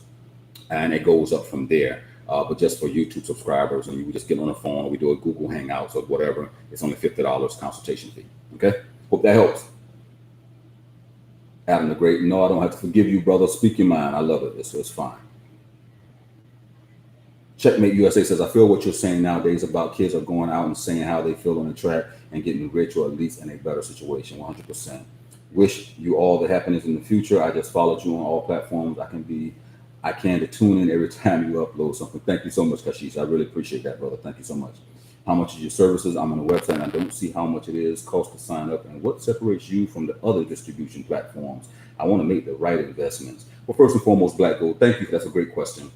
and it goes up from there. But just for YouTube subscribers, and you just get on the phone, or we do a Google Hangouts or whatever, it's only $50 consultation fee. Okay, hope that helps. Adam the Great, no, I don't have to forgive you, brother. Speak your mind. I love it. It's fine. Checkmate USA says, I feel what you're saying nowadays about kids are going out and saying how they feel on the track and getting rich, or at least in a better situation. 100%. Wish you all the happiness in the future. I just followed you on all platforms. I can to tune in every time you upload something. Thank you so much, Kashish. I really appreciate that, brother. Thank you so much. How much is your services? I'm on the website and I don't see how much it is, cost to sign up, and what separates you from the other distribution platforms. I want to make the right investments. Well, first and foremost, Black Gold, thank you. That's a great question.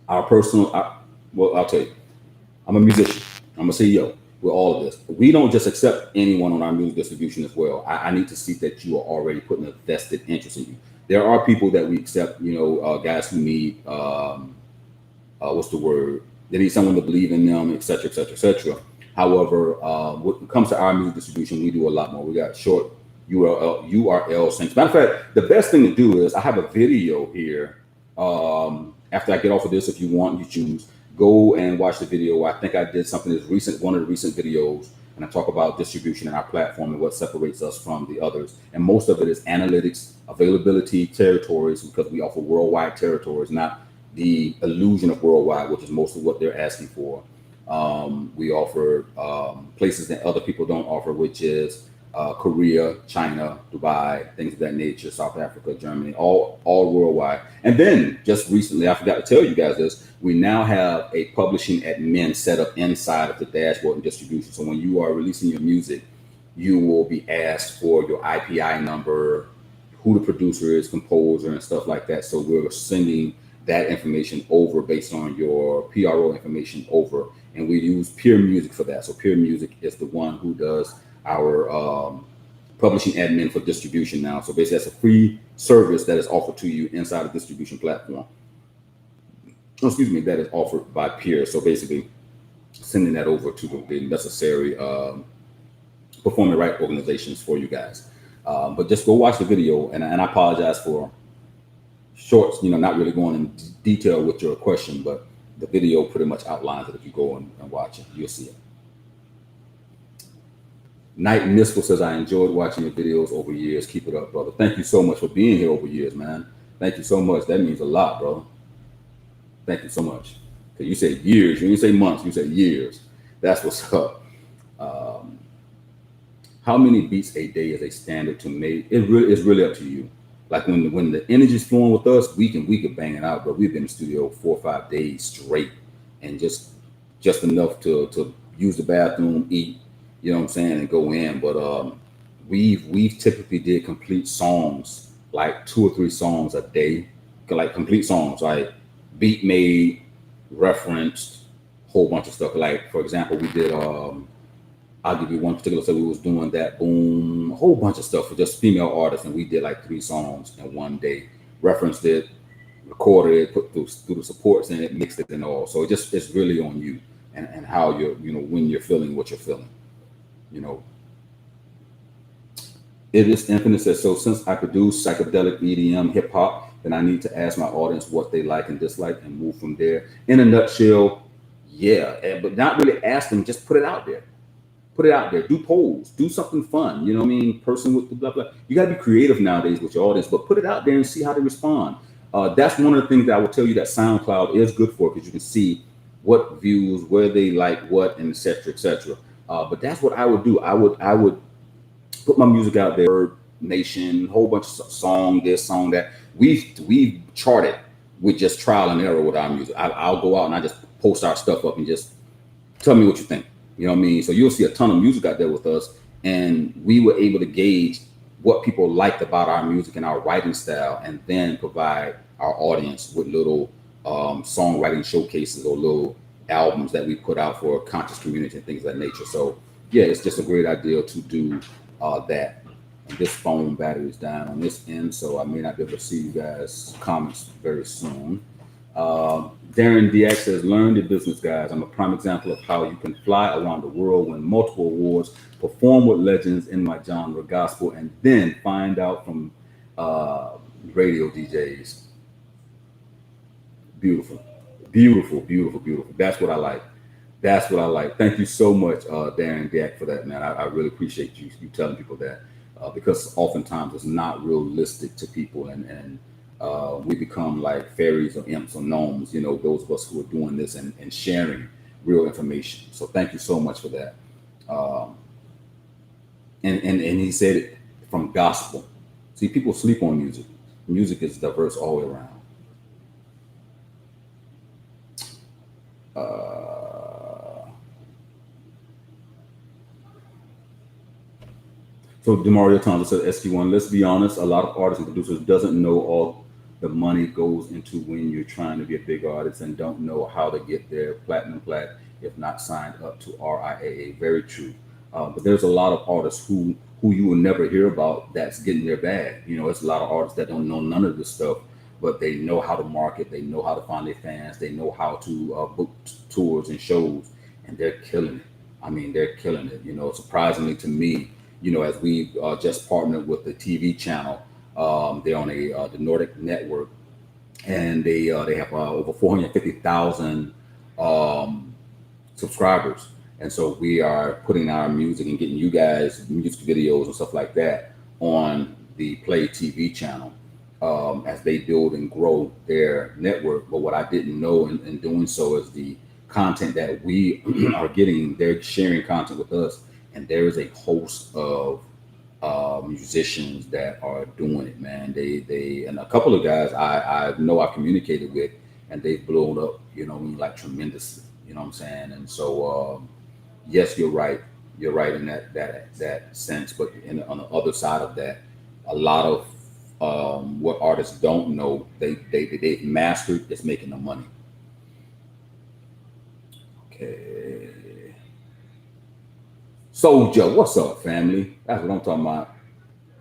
I'll tell you, I'm a musician. I'm a CEO with all of this. We don't just accept anyone on our music distribution as well. I need to see that you are already putting a vested interest in you. There are people that we accept, guys who need, what's the word? They need someone to believe in them, et cetera, et cetera, et cetera. However, when it comes to our music distribution, we do a lot more. We got short URL syncs. Matter of fact, the best thing to do is I have a video here. After I get off of this, if you want, you choose, go and watch the video. I think I did something that's recent, one of the recent videos, and I talk about distribution in our platform and what separates us from the others. And most of it is analytics, availability, territories, because we offer worldwide territories, not the illusion of worldwide, which is most of what they're asking for. We offer places that other people don't offer, which is Korea, China, Dubai, things of that nature, South Africa, Germany, all worldwide. And then just recently, I forgot to tell you guys this, we now have a publishing admin set up inside of the dashboard and distribution. So when you are releasing your music, you will be asked for your IPI number, who the producer is, composer, and stuff like that. So we're sending that information over based on your PRO information over. And we use Peer Music for that. So Peer Music is the one who does our publishing admin for distribution now. So basically that's a free service that is offered to you inside the distribution platform. That is offered by Peer. So basically sending that over to the necessary performing right organizations for you guys. But just go watch the video, and I apologize for shorts, not really going in detail with your question, but the video pretty much outlines it. If you go and watch it, you'll see it. Night Mystical says, I enjoyed watching your videos over years. Keep it up, brother. Thank you so much for being here over years, man. Thank you so much. That means a lot, brother. Thank you so much. Because you said years. You didn't say months. You said years. That's what's up. How many beats a day is a standard to make? It's really up to you. Like when the energy's flowing with us, we can bang it out, but we've been in the studio 4 or 5 days straight, and just enough to use the bathroom, eat, you know what I'm saying, and go in. But we've typically did complete songs, like 2 or 3 songs a day, like complete songs, like beat made, referenced, whole bunch of stuff. Like for example, we did I'll give you one particular stuff. We was doing that boom, a whole bunch of stuff for just female artists, and we did like 3 songs in one day. Referenced it, recorded it, put through the supports in it, mixed it and all. So it's really on you and how you're, when you're feeling what you're feeling. It is Infinite says, so since I produce psychedelic EDM hip hop, then I need to ask my audience what they like and dislike and move from there. In a nutshell, yeah, but not really ask them, just put it out there. Put it out there. Do polls. Do something fun. You know what I mean? Person with the blah, blah. You got to be creative nowadays with your audience, but put it out there and see how they respond. That's one of the things that I will tell you that SoundCloud is good for, because you can see what views, where they like what, and et cetera, et cetera. But that's what I would do. I would put my music out there. Bird Nation, whole bunch of song this, song that. We've charted with just trial and error with our music. I'll go out and I just post our stuff up and just tell me what you think. You know what I mean? So you'll see a ton of music out there with us, and we were able to gauge what people liked about our music and our writing style, and then provide our audience with little songwriting showcases or little albums that we put out for a conscious community and things of that nature. So yeah, it's just a great idea to do that. And this phone battery is down on this end, so I may not be able to see you guys' comments very soon. Darren DX says, learn the business, guys. I'm a prime example of how you can fly around the world, win multiple awards, perform with legends in my genre, gospel, and then find out from radio DJs. Beautiful, beautiful, beautiful, beautiful. That's what I like. That's what I like. Thank you so much, Darren DX, for that, man. I really appreciate you telling people that, because oftentimes it's not realistic to people, and we become like fairies or imps or gnomes, those of us who are doing this and sharing real information. So thank you so much for that. And he said it from gospel. See, people sleep on music. Music is diverse all the way around. So Demario Thompson said, SQ1, let's be honest, a lot of artists and producers doesn't know all the money goes into when you're trying to be a big artist and don't know how to get their platinum plat if not signed up to RIAA. Very true. But there's a lot of artists who you will never hear about that's getting their bag. It's a lot of artists that don't know none of this stuff, but they know how to market, they know how to find their fans, they know how to book tours and shows, and they're killing it. I mean, they're killing it. Surprisingly to me, as we just partnered with the TV channel, they're on the Nordic network, and they have over 450,000 subscribers. And so we are putting our music and getting you guys music videos and stuff like that on the Play TV channel as they build and grow their network. But what I didn't know in doing so is the content that we are getting. They're sharing content with us, and there is a host of musicians that are doing it, man. They and a couple of guys I know I've communicated with, and they've blown up, like tremendously. You know what I'm saying? And so yes, you're right. You're right in that sense. But on the other side of that, a lot of what artists don't know, they've mastered is making the money. Okay. Soldier, what's up, family? That's what I'm talking about.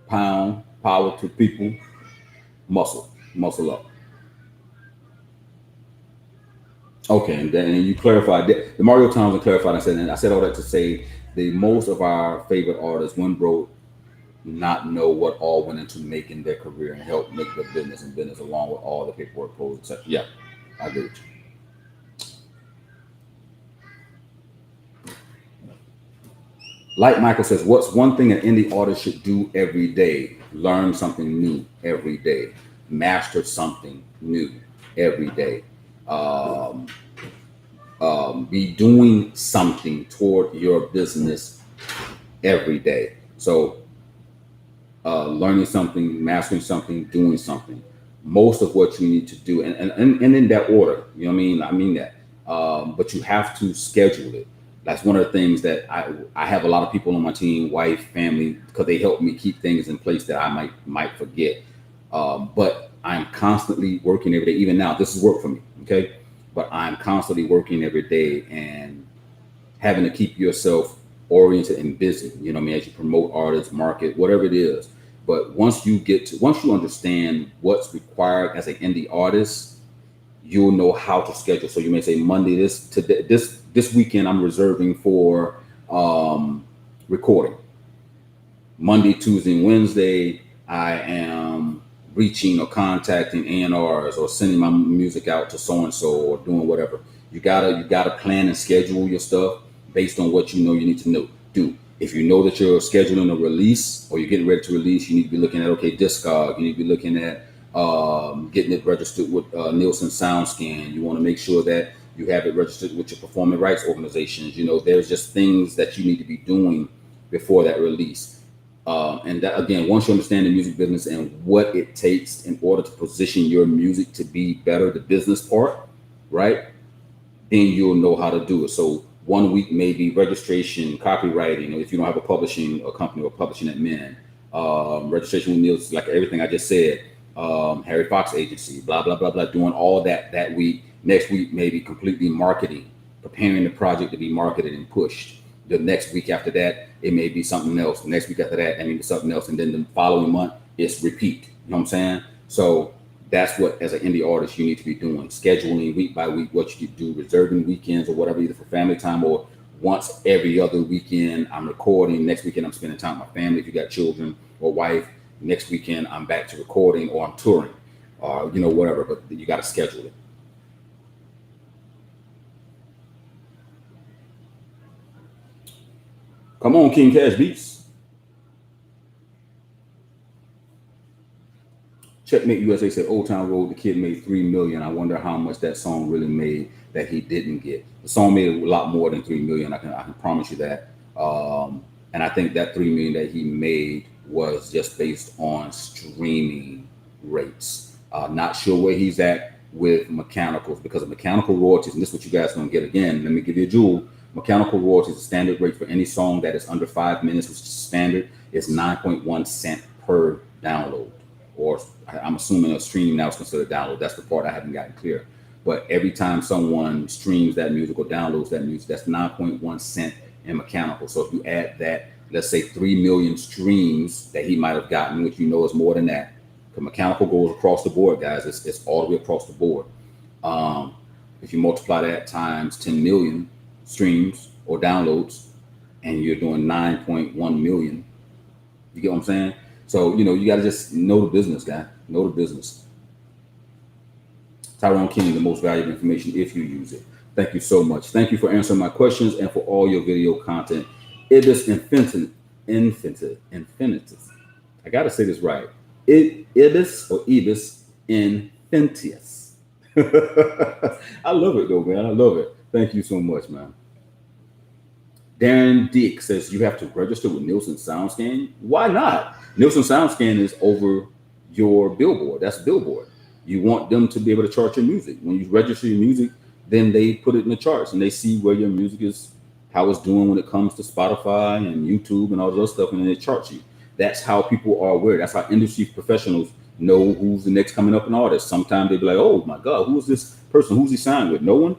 Pound, power to people, muscle up. Okay, and then you clarified that. The Mario Townsend clarified. And I said all that to say the most of our favorite artists, when broke, not know what all went into making their career and help make the business along with all the paperwork, pros, etc. Yeah, I agree with you. Like Michael says, what's one thing an indie artist should do every day? Learn something new every day. Master something new every day. Be doing something toward your business every day. So learning something, mastering something, doing something. Most of what you need to do, and in that order, you know what I mean? I mean that. But you have to schedule it. That's one of the things that I have a lot of people on my team, wife, family, because they help me keep things in place that I might forget. But I'm constantly working every day. Even now, this is work for me, okay? But I'm constantly working every day and having to keep yourself oriented and busy, you know what I mean, as you promote artists, market, whatever it is. But once you understand what's required as an indie artist, you'll know how to schedule. So you may say Monday, this weekend I'm reserving for recording. Monday, Tuesday, and Wednesday, I am reaching or contacting A&Rs or sending my music out to so-and-so or doing whatever. You gotta plan and schedule your stuff based on what you need to do. If you know that you're scheduling a release or you're getting ready to release, you need to be looking at, okay, Discog. You need to be looking at getting it registered with Nielsen SoundScan. You want to make sure that you have it registered with your performing rights organizations. There's just things that you need to be doing before that release. And that, again, once you understand the music business and what it takes in order to position your music to be better, the business part, right? Then you'll know how to do it. So 1 week maybe registration, copywriting, or if you don't have a company or publishing admin, registration with Niels, like everything I just said, Harry Fox agency, blah, blah, blah, blah, doing all that week. Next week, maybe completely marketing, preparing the project to be marketed and pushed. The next week after that, it may be something else. The next week after that, I mean, something else. And then the following month, it's repeat. You know what I'm saying? So that's what, as an indie artist, you need to be doing. Scheduling week by week what you do, reserving weekends or whatever, either for family time or once every other weekend I'm recording. Next weekend I'm spending time with my family. If you got children or wife, next weekend I'm back to recording or I'm touring or, whatever, but you got to schedule it. Come on, King Cash Beats. Checkmate USA said, Old Town Road, the kid made $3 million. I wonder how much that song really made that he didn't get. The song made a lot more than $3 million. I can promise you that. And I think that $3 million that he made was just based on streaming rates. Not sure where he's at with mechanicals, because of mechanical royalties, and this is what you guys are gonna get again. Let me give you a jewel. Mechanical royalties, the standard rate for any song that is under 5 minutes, which is standard, is 9.1 cent per download. Or I'm assuming a streaming now is considered download. That's the part I haven't gotten clear. But every time someone streams that music or downloads that music, that's 9.1 cent in mechanical. So if you add that, let's say 3 million streams that he might have gotten, which is more than that. The mechanical goes across the board, guys. It's all the way across the board. If you multiply that times 10 million streams or downloads, and you're doing 9.1 million, you get what I'm saying? So, you got to just know the business, guy. Know the business. Tyrone King, the most valuable information if you use it. Thank you so much. Thank you for answering my questions and for all your video content. Ibis infinitus. I got to say this right. Ibis or Ibis infinitus. I love it, though, man. I love it. Thank you so much, man. Darren Dick says you have to register with Nielsen SoundScan. Why not? Nielsen SoundScan is over your billboard. That's billboard. You want them to be able to chart your music. When you register your music, then they put it in the charts and they see where your music is, how it's doing when it comes to Spotify and YouTube and all those stuff, and then they chart you. That's how people are aware. That's how industry professionals know who's the next coming up in artist. Sometimes they be like, oh my God, who is this person? Who's he signed with? No one.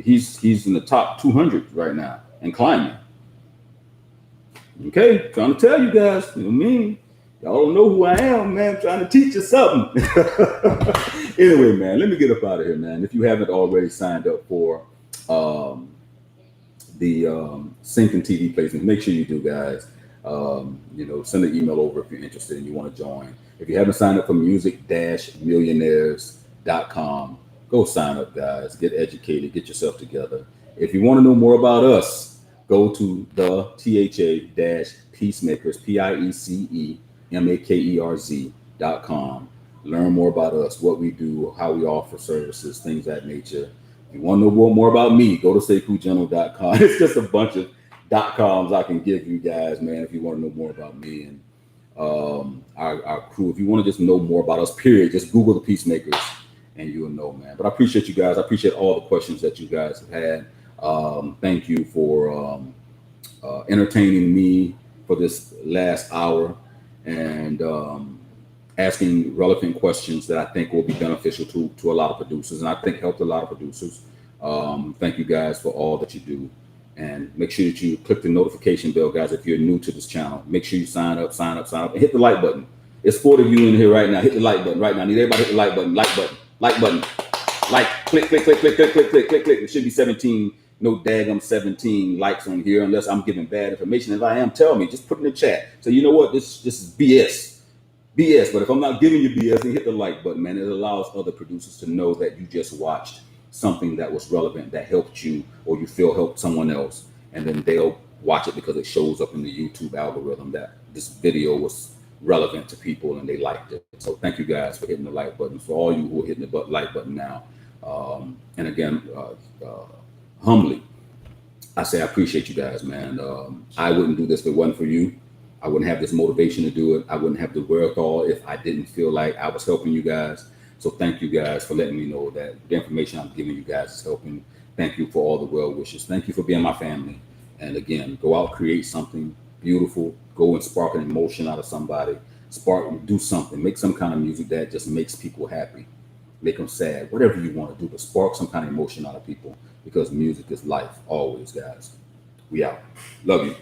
He's in the top 200 right now and climbing. Okay, trying to tell you guys, you know what I mean? Y'all don't know who I am, man. I'm trying to teach you something. Anyway, man, let me get up out of here, man. If you haven't already signed up for the Syncing TV placement, make sure you do, guys. Send an email over if you're interested and you want to join. If you haven't signed up for music-millionaires.com, go sign up, guys. Get educated, get yourself together. If you want to know more about us, go to the THA-Peacemakers, PIECEMAKERZ.com. Learn more about us, what we do, how we offer services, things of that nature. If you want to know more about me, go to SekuGeneral.com. It's just a bunch of .coms I can give you guys, man, if you want to know more about me and our crew. If you want to just know more about us, period, just Google the Peacemakers and you'll know, man. But I appreciate you guys. I appreciate all the questions that you guys have had. Thank you for entertaining me for this last hour and asking relevant questions that I think will be beneficial to a lot of producers, and I think helped a lot of producers. Thank you guys for all that you do. And make sure that you click the notification bell, guys, if you're new to this channel. Make sure you sign up, and hit the like button. It's 40 of you in here right now. Hit the like button right now. I need everybody to hit the like button, like, click. It should be 17, no daggum 17 likes on here, unless I'm giving bad information. If I am, tell me. Just put in the chat. So you know what? This is BS. But if I'm not giving you BS, then hit the like button, man. It allows other producers to know that you just watched something that was relevant, that helped you, or you feel helped someone else, and then they'll watch it because it shows up in the YouTube algorithm that this video was relevant to people and they liked it. So thank you guys for hitting the like button. For all you who are hitting the like button now, and again, humbly, I say I appreciate you guys, man. I wouldn't do this if it wasn't for you. I wouldn't have this motivation to do it. I wouldn't have the wherewithal if I didn't feel like I was helping you guys. So thank you guys for letting me know that the information I'm giving you guys is helping Thank you for all the well wishes. Thank you for being my family. And again, go out, create something beautiful. Go and spark an emotion out of somebody. Spark, do something. Make some kind of music that just makes people happy. Make them sad. Whatever you want to do, but spark some kind of emotion out of people because music is life always, guys. We out. Love you.